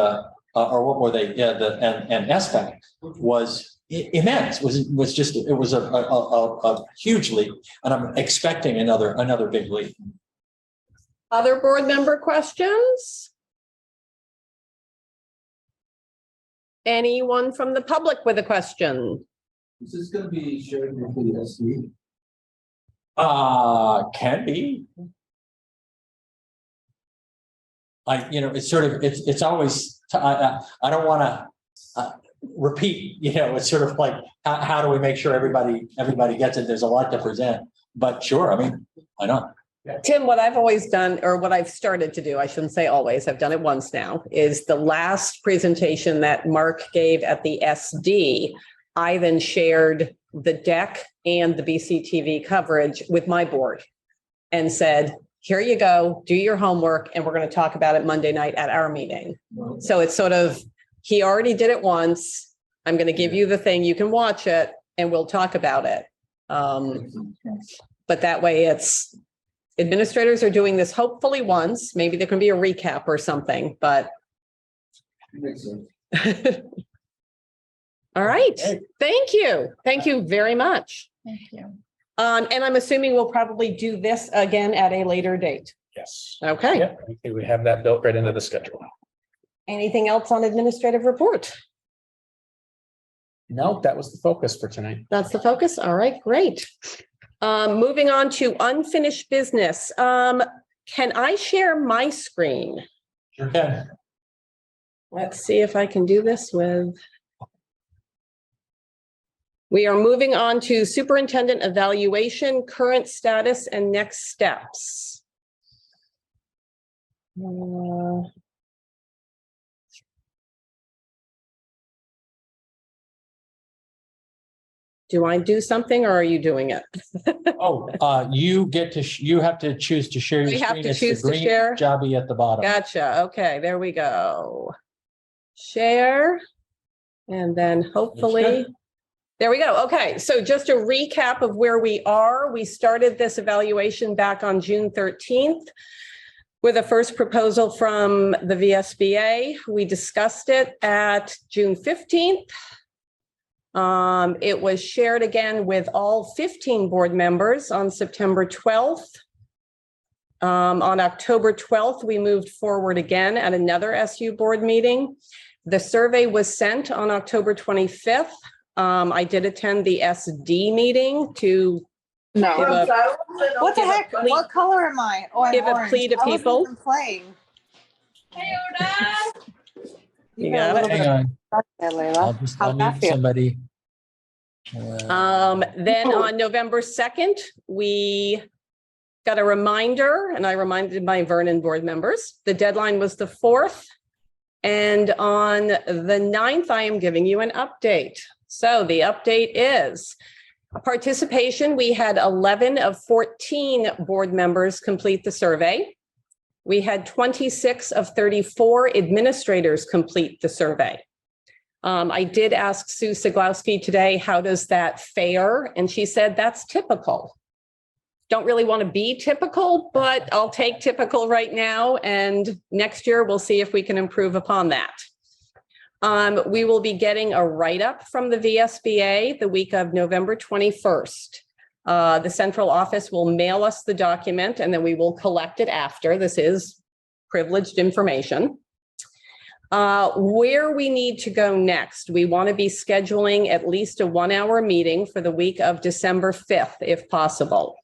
or what were they? And SBAC was immense. It was a huge leap, and I'm expecting another big leap. Other board member questions? Anyone from the public with a question? Is this going to be shared with the SD? Can be. It's sort of, it's always, I don't want to repeat, it's sort of like, how do we make sure everybody gets it? There's a lot to present, but sure. Why not? Tim, what I've always done, or what I've started to do, I shouldn't say always, I've done it once now, is the last presentation that Mark gave at the SD. I then shared the deck and the BCTV coverage with my board and said, here you go, do your homework, and we're going to talk about it Monday night at our meeting. So it's sort of, he already did it once. I'm going to give you the thing, you can watch it, and we'll talk about it. But that way it's, administrators are doing this hopefully once, maybe there can be a recap or something, but. Makes sense. All right, thank you. Thank you very much. Thank you. And I'm assuming we'll probably do this again at a later date. Yes. Okay. Yeah, I think we have that built right into the schedule. Anything else on administrative report? No, that was the focus for tonight. That's the focus. All right, great. Moving on to unfinished business. Can I share my screen? Sure can. Let's see if I can do this with. We are moving on to Superintendent Evaluation, current status and next steps. Do I do something or are you doing it? You get to, you have to choose to share your We have screen. to It's the choose to green share? Jobby at the bottom. Gotcha. Okay, there we go. Share. And then hopefully, there we go. Okay, so just a recap of where we are. We started this evaluation back on June 13th with a first proposal from the VSBA. We discussed it at June 15th. It was shared again with all 15 board members on September 12th. On October 12th, we moved forward again at another SU board meeting. The survey was sent on October 25th. I did attend the SD meeting to No. give a, What the give a heck? plea- What color am I? Oh, I'm give a orange. plea to I wasn't people. even playing. You got a got little it? bit Hang on, there, I'll Layla. just, How'd I'll that mute feel? somebody. Then on November 2nd, we got a reminder, and I reminded my Vernon board members, the deadline was the 4th. And on the 9th, I am giving you an update. So the update is participation. We had 11 of 14 board members complete the survey. We had 26 of 34 administrators complete the survey. I did ask Sue Siglowski today, how does that fare? And she said, that's typical. Don't really want to be typical, but I'll take typical right now. And next year, we'll see if we can improve upon that. We will be getting a write-up from the VSBA the week of November 21st. The central office will mail us the document and then we will collect it after. This is privileged information. Where we need to go next, we want to be scheduling at least a 1-hour meeting for the week of December 5th, if possible.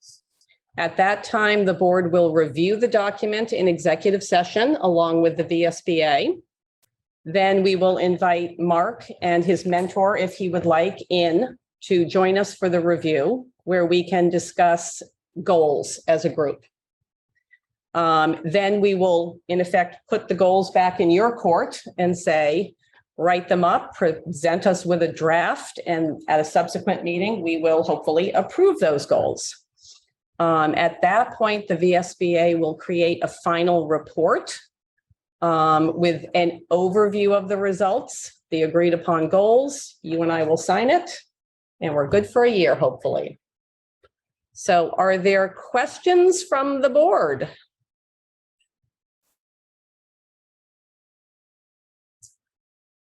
At that time, the board will review the document in executive session along with the VSBA. Then we will invite Mark and his mentor, if he would like, in to join us for the review, where we can discuss goals as a group. Then we will, in effect, put the goals back in your court and say, write them up, present us with a draft, and at a subsequent meeting, we will hopefully approve those goals. At that point, the VSBA will create a final report with an overview of the results, the agreed upon goals. You and I will sign it, and we're good for a year, hopefully. So are there questions from the board?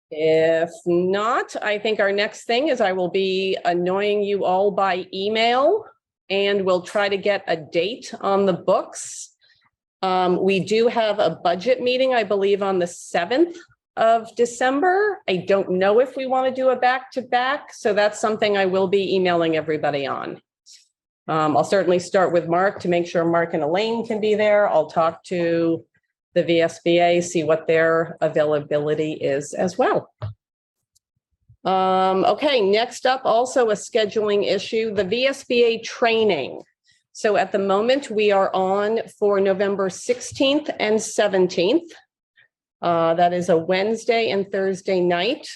If not, I think our next thing is I will be annoying you all by email, and we'll try to get a date on the books. We do have a budget meeting, I believe, on the 7th of December. I don't know if we want to do a back-to-back, so that's something I will be emailing everybody on. I'll certainly start with Mark to make sure Mark and Elaine can be there. I'll talk to the VSBA, see what their availability is as well. Okay, next up, also a scheduling issue, the VSBA training. So at the moment, we are on for November 16th and 17th. That is a Wednesday and Thursday night.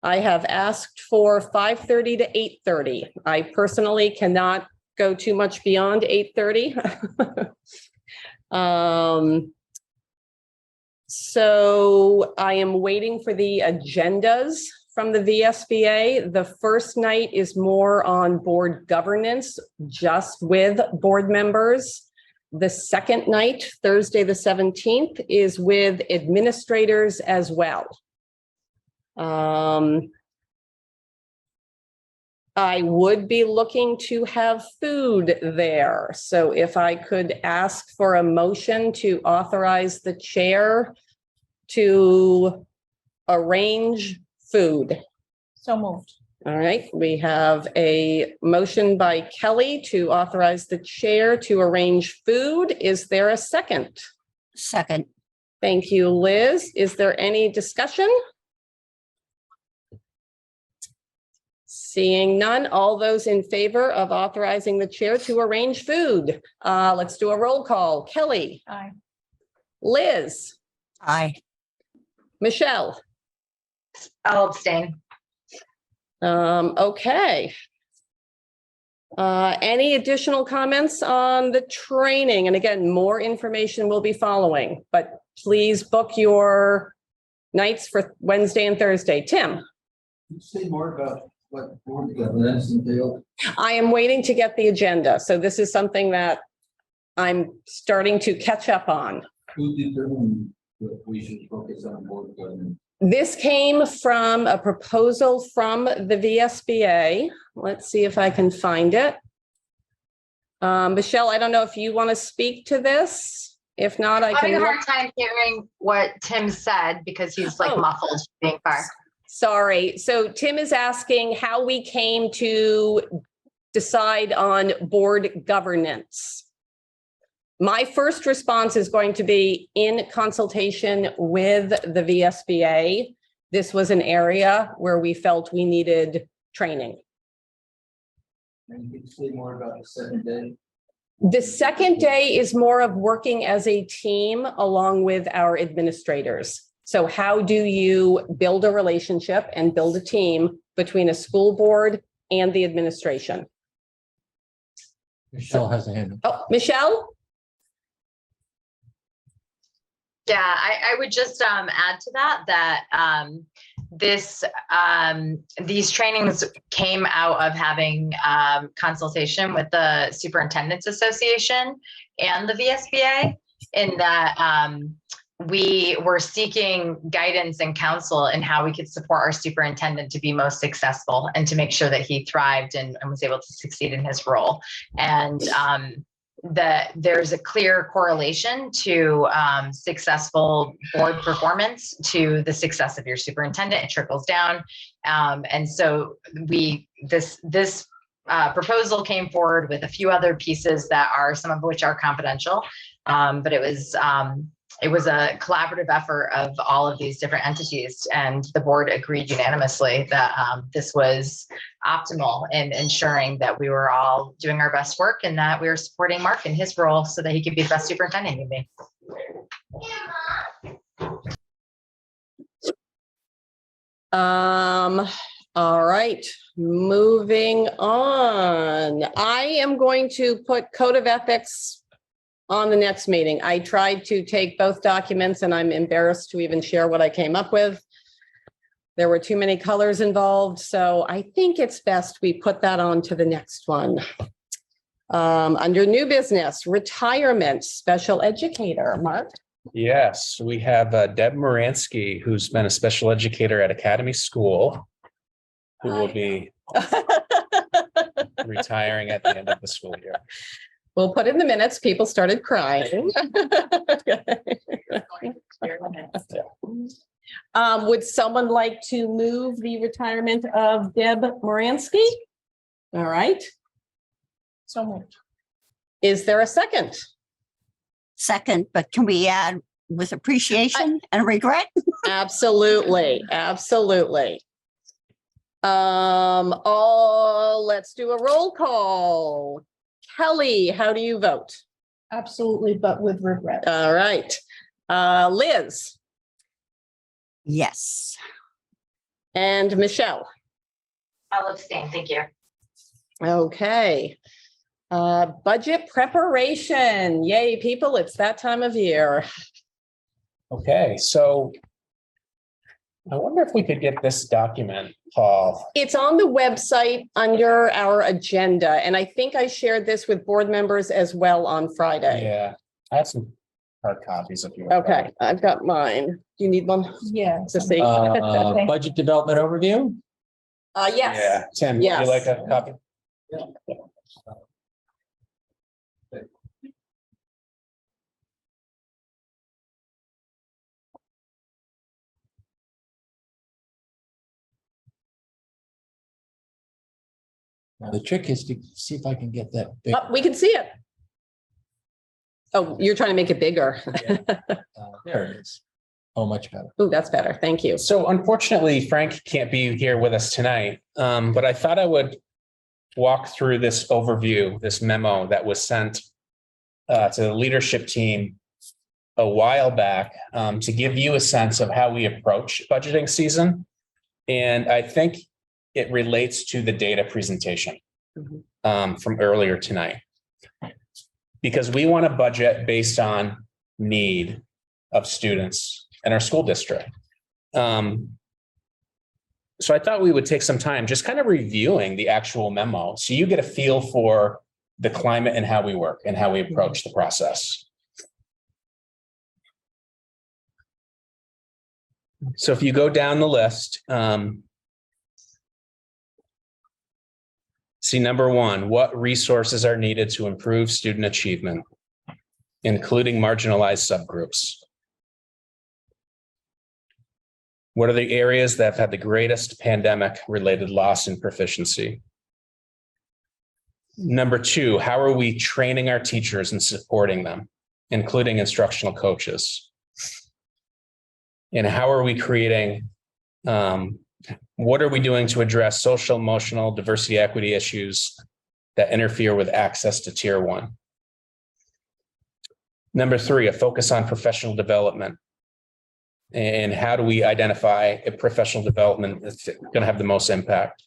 I have asked for 5:30 to 8:30. I personally cannot go too much beyond 8:30. So I am waiting for the agendas from the VSBA. The first night is more on board governance, just with board members. The second night, Thursday, the 17th, is with administrators as well. I would be looking to have food there. So if I could ask for a motion to authorize the chair to arrange food. So moved. All right, we have a motion by Kelly to authorize the chair to arrange food. Is there a second? Second. Thank you, Liz. Is there any discussion? Seeing none, all those in favor of authorizing the chair to arrange food. Let's do a roll call. Kelly, Aye. Liz, Aye. Michelle. I'll abstain. Okay. Any additional comments on the training? And again, more information will be following, but please book your nights for Wednesday and Thursday. Tim? Can you say more about what board governance entails? I am waiting to get the agenda. So this is something that I'm starting to catch up on. Who determined that we should focus on board governance? This came from a proposal from the VSBA. Let's see if I can find it. Michelle, I don't know if you want to speak to this. If not, I I'm having can. a hard time hearing what Tim said because he's like Oh. muffled being far. Sorry. So Tim is asking how we came to decide on board governance. My first response is going to be in consultation with the VSBA. This was an area where we felt we needed training. And you can say more about the second day? The second day is more of working as a team along with our administrators. So how do you build a relationship and build a team between a school board and the administration? Michelle has a hand. Oh, Michelle? Yeah, I would just add to that these trainings came out of having consultation with the Superintendents Association and the VSBA in that we were seeking guidance and counsel in how we could support our superintendent to be most successful and to make sure that he thrived and was able to succeed in his role. And that there's a clear correlation to successful board performance to the success of your superintendent. It trickles down. And so this proposal came forward with a few other pieces that are, some of which are confidential, but it was a collaborative effort of all of these different entities, and the board agreed unanimously that this was optimal in ensuring that we were all doing our best work and that we were supporting Mark in his role so that he could be the best superintendent he can be. All right, moving on. I am going to put Code of Ethics on the next meeting. I tried to take both documents and I'm embarrassed to even share what I came up with. There were too many colors involved, so I think it's best we put that on to the next one. Under new business, retirement, special educator, Mark. Yes, we have Deb Moransky, who's been a special educator at Academy School, who will be retiring at the end of the school year. We'll put in the minutes, people started crying. Would someone like to move the retirement of Deb Moransky? All right. So moved. Is there a second? Second, but can we add with appreciation and regret? Absolutely, absolutely. Let's do a roll call. Kelly, how do you vote? Absolutely, but with regret. All right. Liz, Yes. And Michelle. I'll abstain. Thank you. Okay. Budget preparation. Yay, people, it's that time of year. Okay, so I wonder if we could get this document, Paul. It's on the website under our agenda, and I think I shared this with board members as well on Friday. Yeah, I have some hard copies if you. Okay, I've got mine. Do you need one Yeah. to see? Budget development overview. Yes. Yeah, Tim, would you Yes. like a copy? Now, the trick is to see if I can get that big. We can see it. Oh, you're trying to make it bigger. There it is. Oh, much better. Oh, that's better. Thank you. So unfortunately, Frank can't be here with us tonight, but I thought I would walk through this overview, this memo that was sent to the leadership team a while back to give you a sense of how we approach budgeting season. And I think it relates to the data presentation from earlier tonight. Because we want to budget based on need of students in our school district. So I thought we would take some time just kind of reviewing the actual memo so you get a feel for the climate and how we work and how we approach the process. So if you go down the list, see number one, what resources are needed to improve student achievement, including marginalized subgroups? What are the areas that have had the greatest pandemic-related loss in proficiency? Number two, how are we training our teachers and supporting them, including instructional coaches? And how are we creating, what are we doing to address social, emotional, diversity, equity issues that interfere with access to Tier 1? Number three, a focus on professional development. And how do we identify a professional development that's going to have the most impact?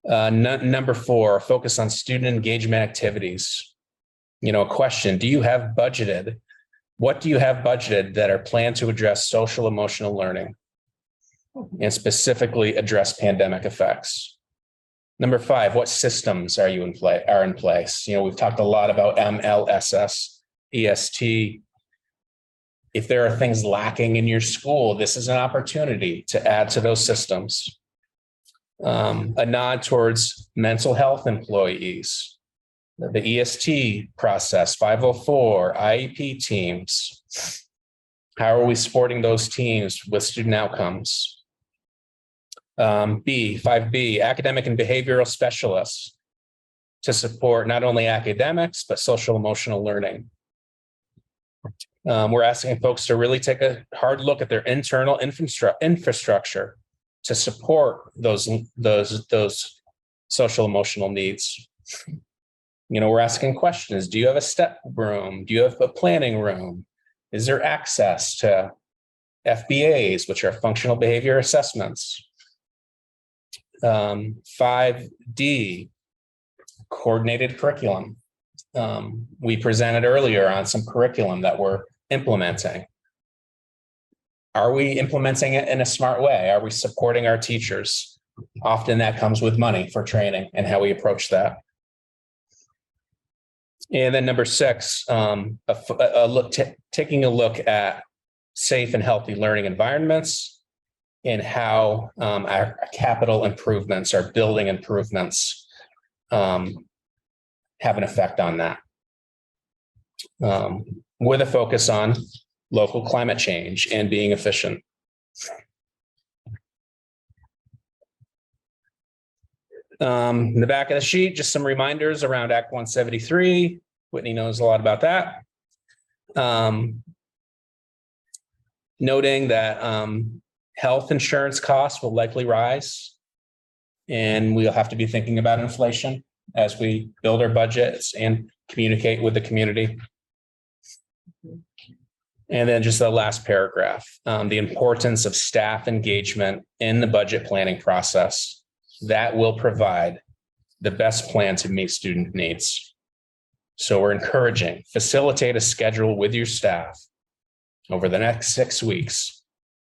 Number four, focus on student engagement activities. You know, a question, do you have budgeted? What do you have budgeted that are planned to address social emotional learning and specifically address pandemic effects? Number five, what systems are in place? You know, we've talked a lot about MLSS, EST. If there are things lacking in your school, this is an opportunity to add to those systems. A nod towards mental health employees, the EST process, 504, IEP teams. How are we supporting those teams with student outcomes? 5B, academic and behavioral specialists to support not only academics, but social emotional learning. We're asking folks to really take a hard look at their internal infrastructure to support those social emotional needs. You know, we're asking questions. Do you have a step room? Do you have a planning room? Is there access to FBAs, which are functional behavior assessments? 5D, coordinated curriculum. We presented earlier on some curriculum that we're implementing. Are we implementing it in a smart way? Are we supporting our teachers? Often that comes with money for training and how we approach that. And then number six, taking a look at safe and healthy learning environments and how our capital improvements, our building improvements have an effect on that. With a focus on local climate change and being efficient. In the back of the sheet, just some reminders around Act 173. Whitney knows a lot about that. Noting that health insurance costs will likely rise, and we'll have to be thinking about inflation as we build our budgets and communicate with the community. And then just the last paragraph, the importance of staff engagement in the budget planning process that will provide the best plan to meet student needs. So we're encouraging, facilitate a schedule with your staff over the next 6 weeks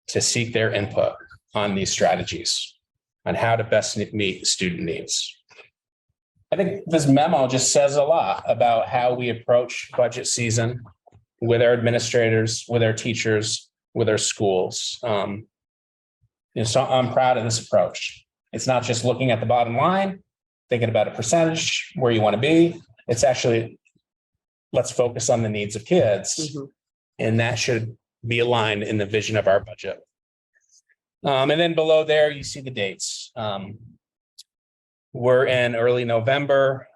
to seek their input on these strategies, on how to best meet student needs. I think this memo just says a lot about how we approach budget season with our administrators, with our teachers, with our schools. So I'm proud of this approach. It's not just looking at the bottom line, thinking about a percentage where you want to be. It's actually, let's focus on the needs of kids. And that should be aligned in the vision of our budget. And then below there, you see the dates. We're in early November.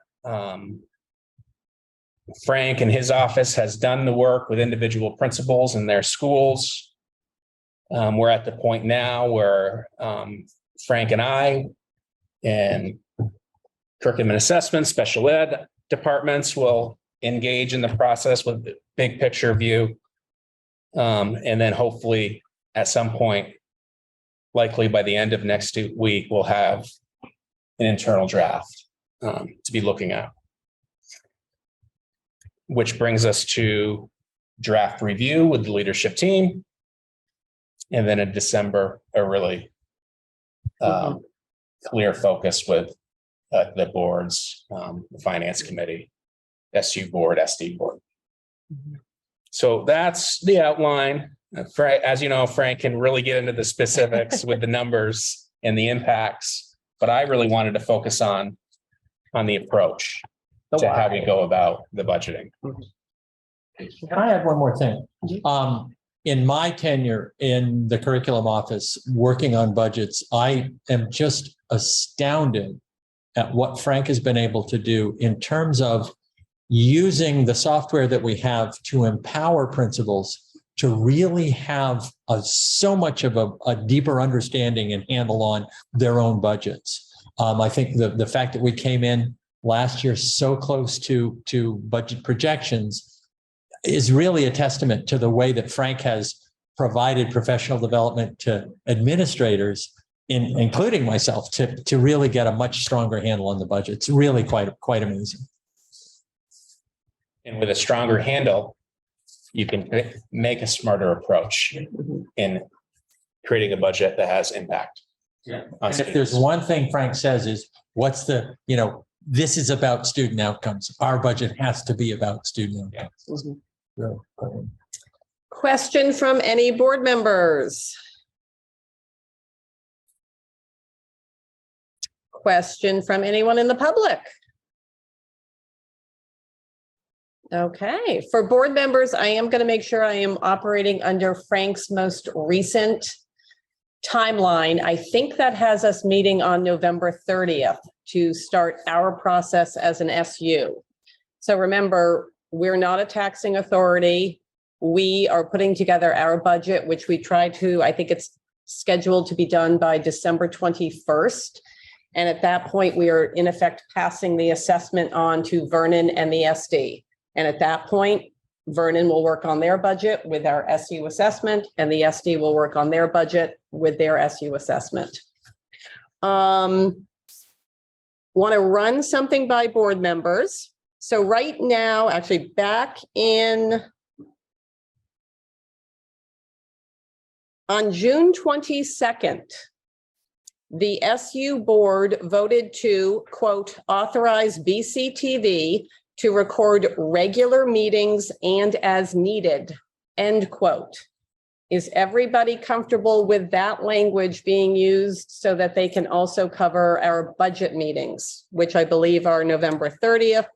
Frank and his office has done the work with individual principals in their schools. We're at the point now where Frank and I and curriculum and assessment, special ed departments will engage in the process with the big picture view. And then hopefully at some point, likely by the end of next week, we'll have an internal draft to be looking at. Which brings us to draft review with the leadership team. And then in December, a really clear focus with the boards, the finance committee, SU board, SD board. So that's the outline. As you know, Frank can really get into the specifics with the numbers and the impacts, but I really wanted to focus on the approach to how we go about the budgeting. Can I add one more thing? In my tenure in the curriculum office, working on budgets, I am just astounded at what Frank has been able to do in terms of using the software that we have to empower principals to really have so much of a deeper understanding and handle on their own budgets. I think the fact that we came in last year so close to budget projections is really a testament to the way that Frank has provided professional development to administrators, including myself, to really get a much stronger handle on the budget. It's really quite amazing. And with a stronger handle, you can make a smarter approach in creating a budget that has impact. Yeah. And if there's one thing Frank says is, this is about student outcomes. Our budget has to be about student outcomes. Question from any board members? Question from anyone in the public? Okay, for board members, I am going to make sure I am operating under Frank's most recent timeline. I think that has us meeting on November 30th to start our process as an SU. So remember, we're not a taxing authority. We are putting together our budget, which we try to, I think it's scheduled to be done by December 21st. And at that point, we are in effect passing the assessment on to Vernon and the SD. And at that point, Vernon will work on their budget with our SU assessment, and the SD will work on their budget with their SU assessment. Want to run something by board members. So right now, actually back on June 22nd, the SU board voted to, quote, authorize BCTV to record regular meetings and as needed, end quote. Is everybody comfortable with that language being used so that they can also cover our budget meetings, which I believe are November 30th,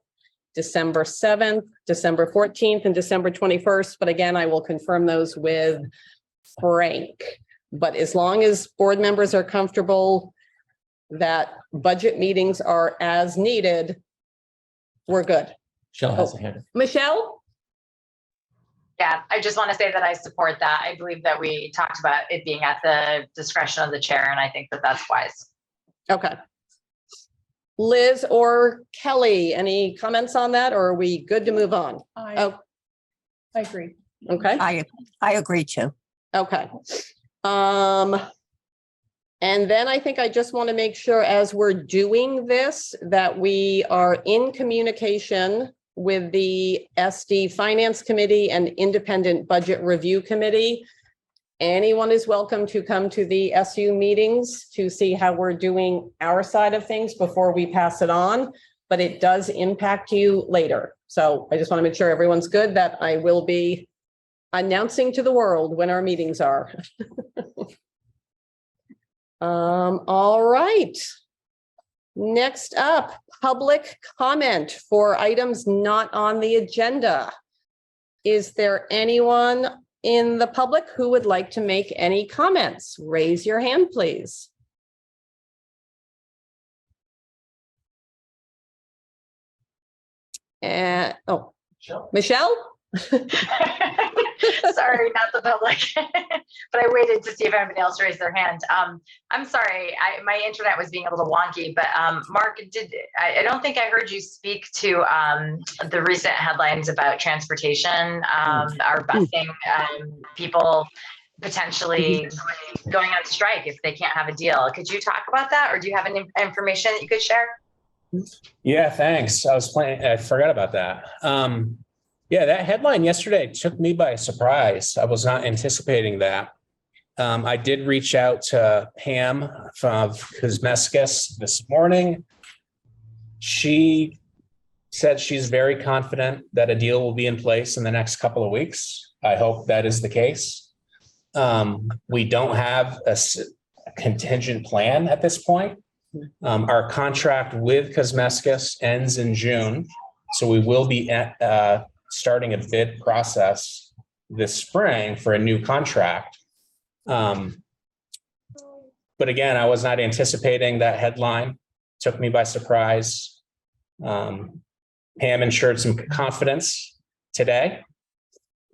December 7th, December 14th, and December 21st. But again, I will confirm those with Frank. But as long as board members are comfortable that budget meetings are as needed, we're good. Michelle has a hand. Michelle? Yeah, I just want to say that I support that. I believe that we talked about it being at the discretion of the chair, and I think that that's wise. Okay. Liz or Kelly, any comments on that, or are we good to move on? I agree. Okay. I agree too. Okay. And then I think I just want to make sure as we're doing this, that we are in communication with the SD Finance Committee and Independent Budget Review Committee. Anyone is welcome to come to the SU meetings to see how we're doing our side of things before we pass it on, but it does impact you later. So I just want to make sure everyone's good, that I will be announcing to the world when our meetings are. All right. Next up, public comment for items not on the agenda. Is there anyone in the public who would like to make any comments? Raise your hand, please. Oh, Michelle? Sorry, not the public, but I waited to see if anybody else raised their hand. I'm sorry, my internet was being a little wonky, but Mark, I don't think I heard you speak to the recent headlines about transportation, our busing, people potentially going on strike if they can't have a deal. Could you talk about that, or do you have any information that you could share? Yeah, thanks. I forgot about that. Yeah, that headline yesterday took me by surprise. I was not anticipating that. I did reach out to Pam from Kosmeskis this morning. She said she's very confident that a deal will be in place in the next couple of weeks. I hope that is the case. We don't have a contingent plan at this point. Our contract with Kosmeskis ends in June, so we will be starting a bid process this spring for a new contract. But again, I was not anticipating that headline. Took me by surprise. Pam ensured some confidence today.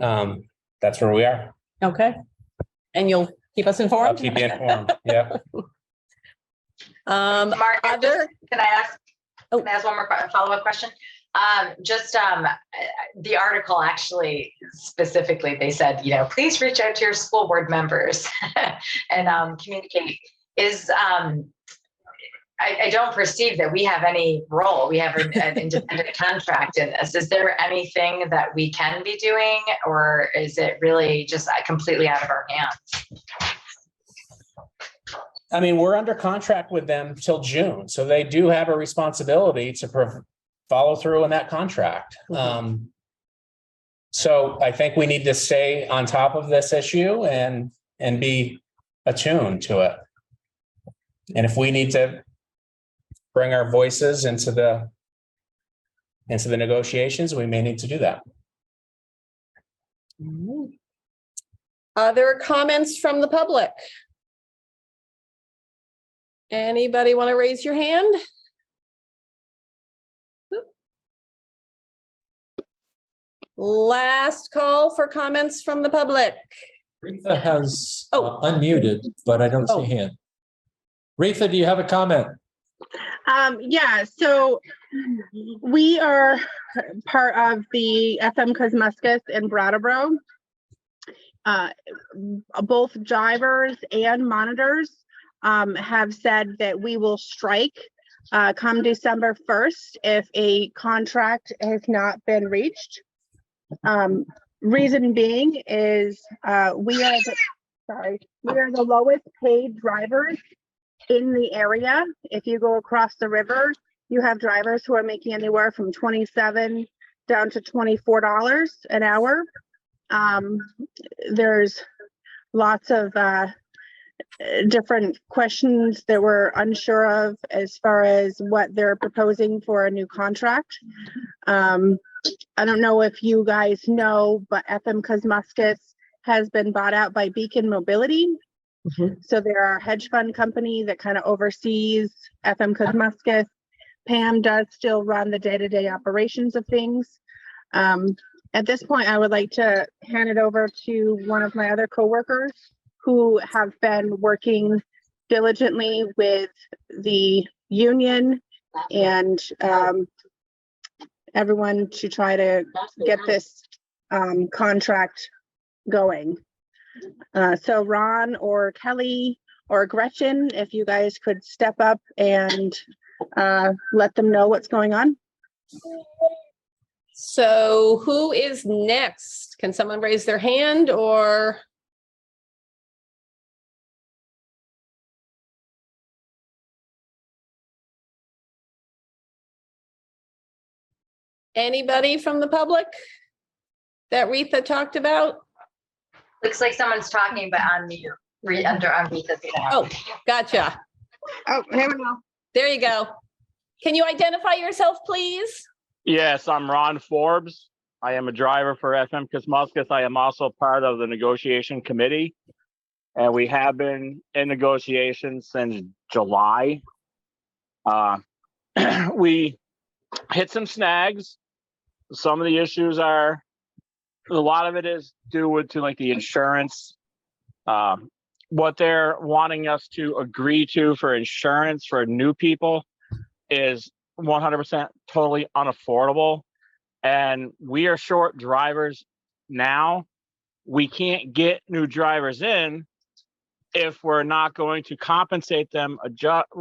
That's where we are. Okay. And you'll keep us informed? I'll keep you informed. Yeah. Mark, can I ask one more follow-up question? The article actually specifically, they said, please reach out to your school board members and communicate. I don't perceive that we have any role. We have an independent contract in this. Is there anything that we can be doing, or is it really just completely out of our hands? I mean, we're under contract with them till June, so they do have a responsibility to follow through on that contract. So I think we need to stay on top of this issue and be attuned to it. And if we need to bring our voices into the negotiations, we may need to do that. Other comments from the public? Anybody want to raise your hand? Last call for comments from the public. Retha has unmuted, but I don't see a hand. Retha, do you have a comment? Yeah, so we are part of the FM Kosmeskis in Brattleboro. Both drivers and monitors have said that we will strike come December 1st if a contract has not been reached. Reason being is we are the lowest paid drivers in the area. If you go across the river, you have drivers who are making anywhere from $27 down to $24 an hour. There's lots of different questions that we're unsure of as far as what they're proposing for a new contract. I don't know if you guys know, but FM Kosmeskis has been bought out by Beacon Mobility. So they're a hedge fund company that kind of oversees FM Kosmeskis. Pam does still run the day-to-day operations of things. At this point, I would like to hand it over to one of my other coworkers who have been working diligently with the union and everyone to try to get this contract going. So Ron or Kelly or Gretchen, if you guys could step up and let them know what's going on. So who is next? Can someone raise their hand or? Anybody from the public that Retha talked about? Looks like someone's talking, but on mute, under Rita's tab. Oh, gotcha. Oh, here we go. There you go. Can you identify yourself, please? Yes, I'm Ron Forbes. I am a driver for FM Kismuscus. I am also part of the negotiation committee. And we have been in negotiations since July. We hit some snags. Some of the issues are, a lot of it is due to like the insurance. What they're wanting us to agree to for insurance for new people is 100% totally unaffordable. And we are short drivers now. We can't get new drivers in if we're not going to compensate them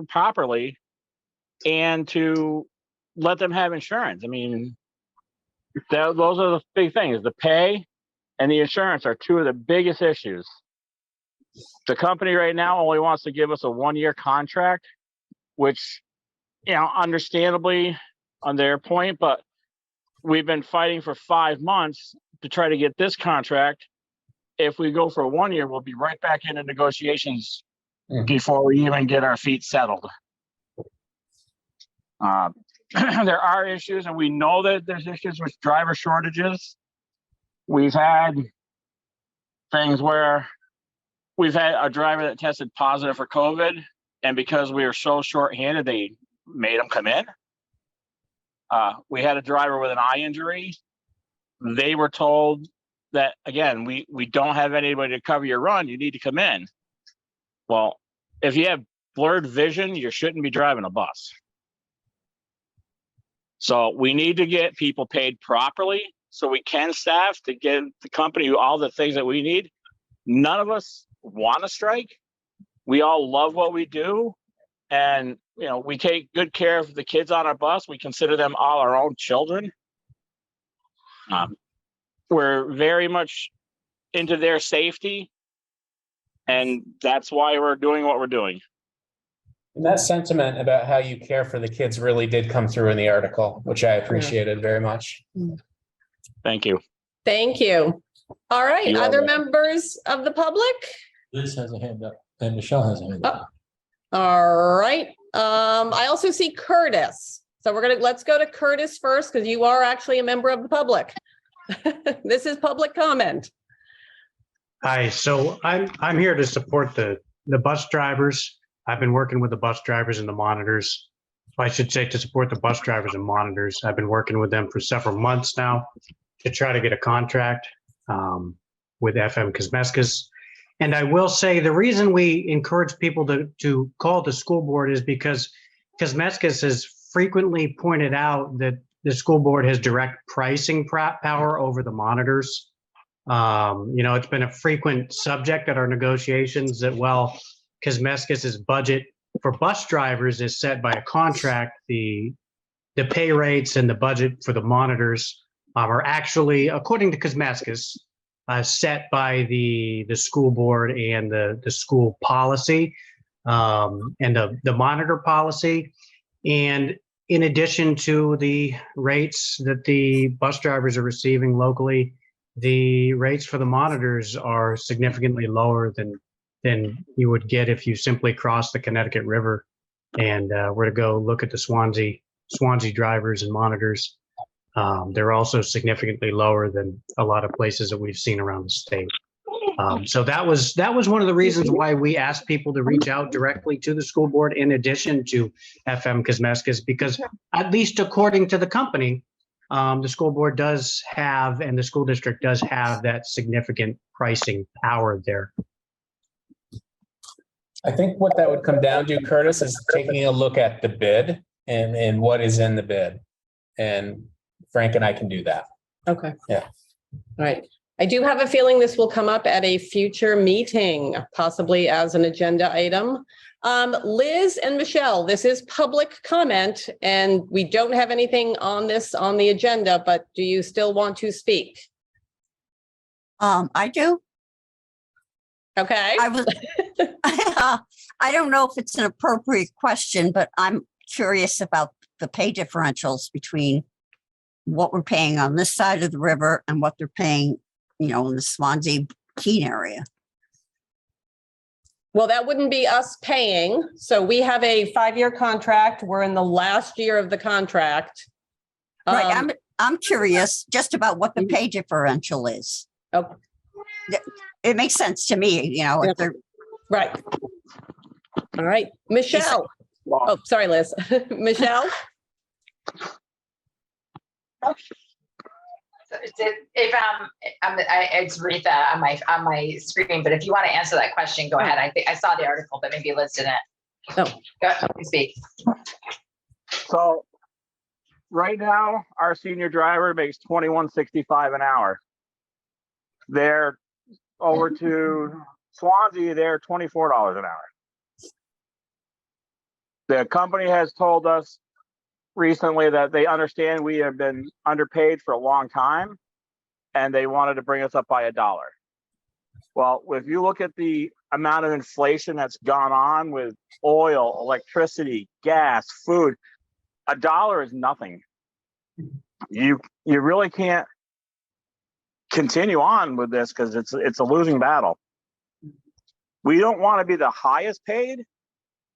properly and to let them have insurance. I mean, those are the big things. The pay and the insurance are two of the biggest issues. The company right now only wants to give us a 1-year contract, which, you know, understandably on their point, but we've been fighting for 5 months to try to get this contract. If we go for 1 year, we'll be right back into negotiations before we even get our feet settled. There are issues, and we know that there's issues with driver shortages. We've had things where we've had a driver that tested positive for COVID, and because we were so short-handed, they made them come in. We had a driver with an eye injury. They were told that, again, we don't have anybody to cover your run. You need to come in. Well, if you have blurred vision, you shouldn't be driving a bus. So we need to get people paid properly so we can staff to give the company all the things that we need. None of us want to strike. We all love what we do. And, you know, we take good care of the kids on our bus. We consider them all our own children. We're very much into their safety. And that's why we're doing what we're doing. And that sentiment about how you care for the kids really did come through in the article, which I appreciated very much. Thank you. Thank you. All right, You're other welcome. members of the public? Liz has a hand up and Michelle has a hand up. All right. I also see Curtis. So let's go to Curtis first because you are actually a member of the public. This is public comment. Hi, so I'm here to support the bus drivers. I've been working with the bus drivers and the monitors. I should say to support the bus drivers and monitors. I've been working with them for several months now to try to get a contract with FM Kismuscus. And I will say the reason we encourage people to call the school board is because Kismuscus has frequently pointed out that the school board has direct pricing power over the monitors. You know, it's been a frequent subject at our negotiations that, well, Kismuscus's budget for bus drivers is set by a contract. The pay rates and the budget for the monitors are actually, according to Kismuscus, set by the school board and the school policy and the monitor policy. And in addition to the rates that the bus drivers are receiving locally, the rates for the monitors are significantly lower than you would get if you simply cross the Connecticut River and were to go look at the Swansea drivers and monitors. They're also significantly lower than a lot of places that we've seen around the state. So that was one of the reasons why we asked people to reach out directly to the school board in addition to FM Kismuscus, because at least according to the company, the school board does have, and the school district does have, that significant pricing power there. I think what that would come down to, Curtis, is taking a look at the bid and what is in the bid. And Frank and I can do that. Okay. Yeah. All right. I do have a feeling this will come up at a future meeting, possibly as an agenda item. Liz and Michelle, this is public comment and we don't have anything on this on the agenda, but do you still want to speak? I do. Okay. I was, I don't know if it's an appropriate question, but I'm curious about the pay differentials between what we're paying on this side of the river and what they're paying, in the Swansea Keene area. Well, that wouldn't be us paying. So we have a 5-year contract. We're in the last year of the contract. Right. I'm curious just about what the pay differential is. Okay. It makes sense to me, if they're Right. All right, Michelle. Oh, sorry, Liz. Michelle. It's Retha on my screen, but if you want to answer that question, go ahead. I think I saw the article, but maybe Liz didn't. Oh. Go ahead, speak. So right now, our senior driver makes $21.65 an hour. They're over to Swansea, they're $24 an hour. The company has told us recently that they understand we have been underpaid for a long time and they wanted to bring us up by $1. Well, if you look at the amount of inflation that's gone on with oil, electricity, gas, food, $1 is nothing. You really can't continue on with this because it's a losing battle. We don't want to be the highest paid.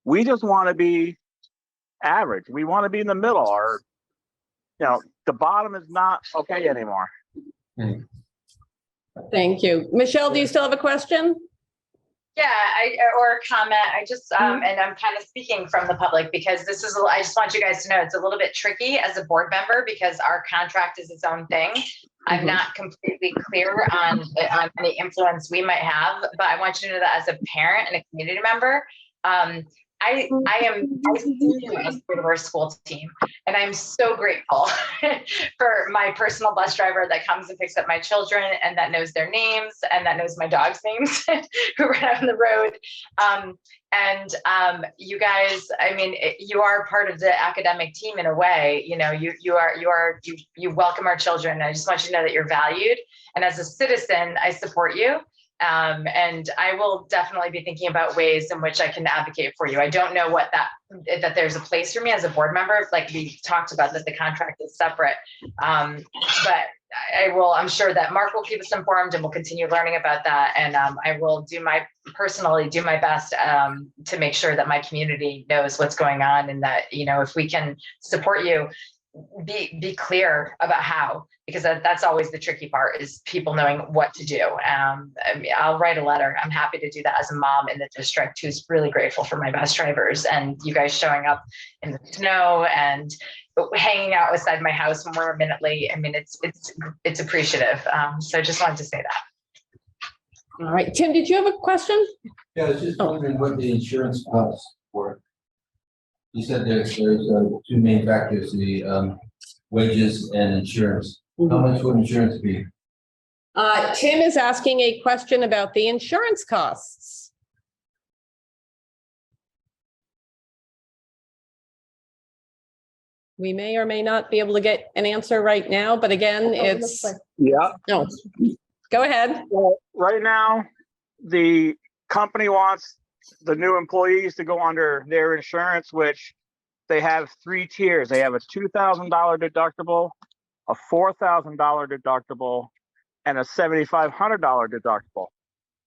We just want to be average. We want to be in the middle, or the bottom is not okay anymore. Thank you. Michelle, do you still have a question? Yeah, or a comment. I just, and I'm kind of speaking from the public because this is, I just want you guys to know it's a little bit tricky as a board member because our contract is its own thing. I'm not completely clear on any influence we might have, but I want you to know that as a parent and a community member, I see you as part of our school team, and I'm so grateful for my personal bus driver that comes and picks up my children and that knows their names and that knows my dog's names who run out on the road. You guys, I mean, you are part of the academic team in a way. You welcome our children. I just want you to know that you're valued, and as a citizen, I support you. And I will definitely be thinking about ways in which I can advocate for you. I don't know that there's a place for me as a board member, like we talked about, that the contract is separate. But I'm sure that Mark will keep us informed and we'll continue learning about that. And I will personally do my best to make sure that my community knows what's going on, and that, if we can support you, be clear about how, because that's always the tricky part, is people knowing what to do. I'll write a letter. I'm happy to do that as a mom in the district who's really grateful for my bus drivers and you guys showing up in the snow and hanging out outside my house when we're a minute late. I mean, it's appreciative. So I just wanted to say that. All right, Tim, did you have a question? Yeah, I was just wondering what the insurance costs for. You said there's two main factors, the wages and insurance. How much would insurance be? Tim is asking a question about the insurance costs. We may or may not be able to get an answer right now, but again, it's. Yeah. No, go ahead. Well, right now, the company wants the new employees to go under their insurance, which they have 3 tiers. They have a $2,000 deductible, a $4,000 deductible, and a $7,500 deductible.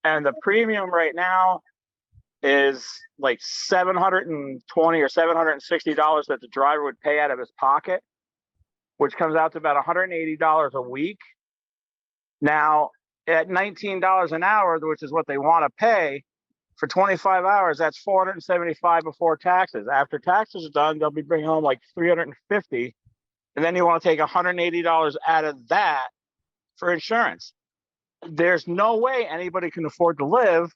And the premium right now is like $720 or $760 that the driver would pay out of his pocket, which comes out to about $180 a week. Now, at $19 an hour, which is what they want to pay, for 25 hours, that's $475 before taxes. After taxes are done, they'll be bringing home like $350. And then you want to take $180 out of that for insurance. There's no way anybody can afford to live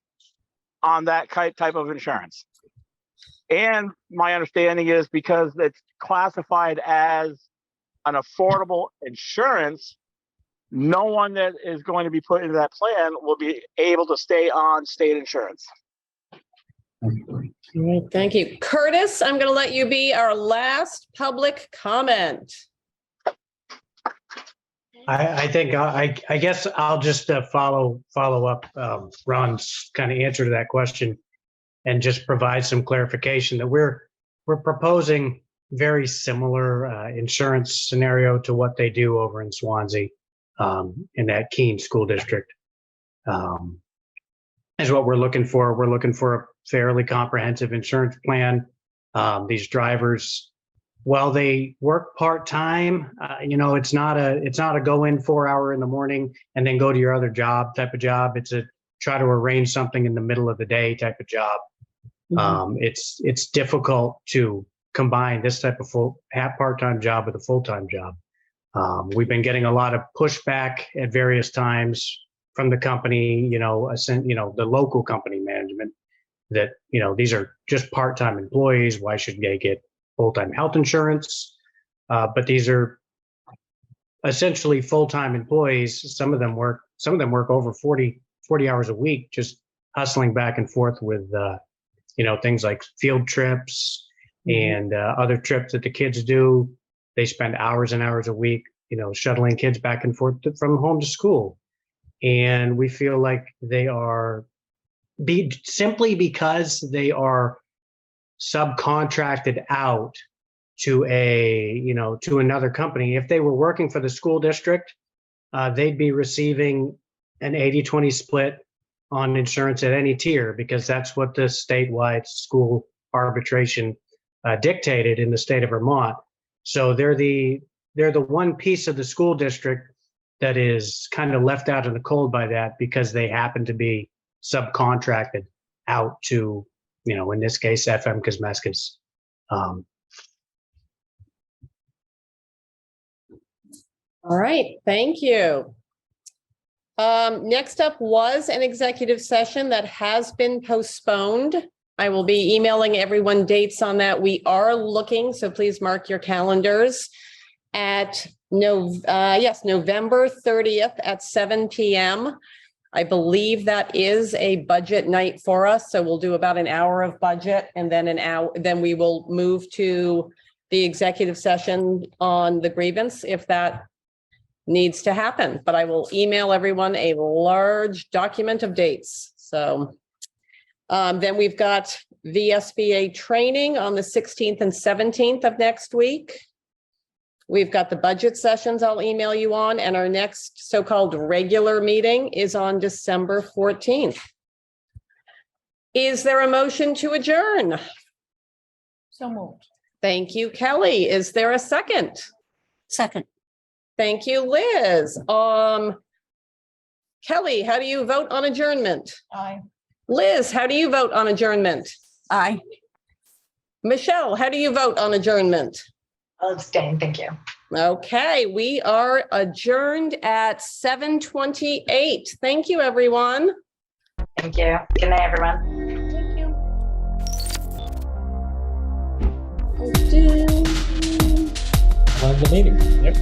on that type of insurance. And my understanding is because it's classified as an affordable insurance, no one that is going to be put into that plan will be able to stay on state insurance. All right, thank you. Curtis, I'm going to let you be our last public comment. I think I guess I'll just follow up Ron's kind of answer to that question and just provide some clarification that we're proposing very similar insurance scenario to what they do over in Swansea in that Keene school district. Is what we're looking for. We're looking for a fairly comprehensive insurance plan. These drivers, while they work part-time, it's not a go in 4 hour in the morning and then go to your other job type of job. It's a try to arrange something in the middle of the day type of job. It's difficult to combine this type of part-time job with a full-time job. We've been getting a lot of pushback at various times from the company, the local company management that, these are just part-time employees. Why should they get full-time health insurance? But these are essentially full-time employees. Some of them work over 40 hours a week, just hustling back and forth with, things like field trips and other trips that the kids do. They spend hours and hours a week, shuttling kids back and forth from home to school. And we feel like they are simply because they are subcontracted out to to another company. If they were working for the school district, they'd be receiving an 80-20 split on insurance at any tier, because that's what the statewide school arbitration dictated in the state of Vermont. So they're the one piece of the school district that is kind of left out in the cold by that, because they happen to be subcontracted out to, in this case, FM Kosmeskis. All right, thank you. Next up was an executive session that has been postponed. I will be emailing everyone dates on that. We are looking, so please mark your calendars at November 30th at 7 p.m. I believe that is a budget night for us. So we'll do about an hour of budget, and then then we will move to the executive session on the grievance if that needs to happen. But I will email everyone a large document of dates. So then we've got VSBA training on the 16th and 17th of next week. We've got the budget sessions I'll email you on, and our next so-called regular meeting is on December 14th. Is there a motion to adjourn? So moved. Thank you, Kelly. Is there a second? Second. Thank you, Liz. Kelly, how do you vote on adjournment? Aye. Liz, how do you vote on adjournment? Aye. Michelle, how do you vote on adjournment? I'll abstain. Thank you. Okay, we are adjourned at 7:28. Thank you, everyone. Thank you. Good night, everyone. Thank you. Do. On the meeting. Yep.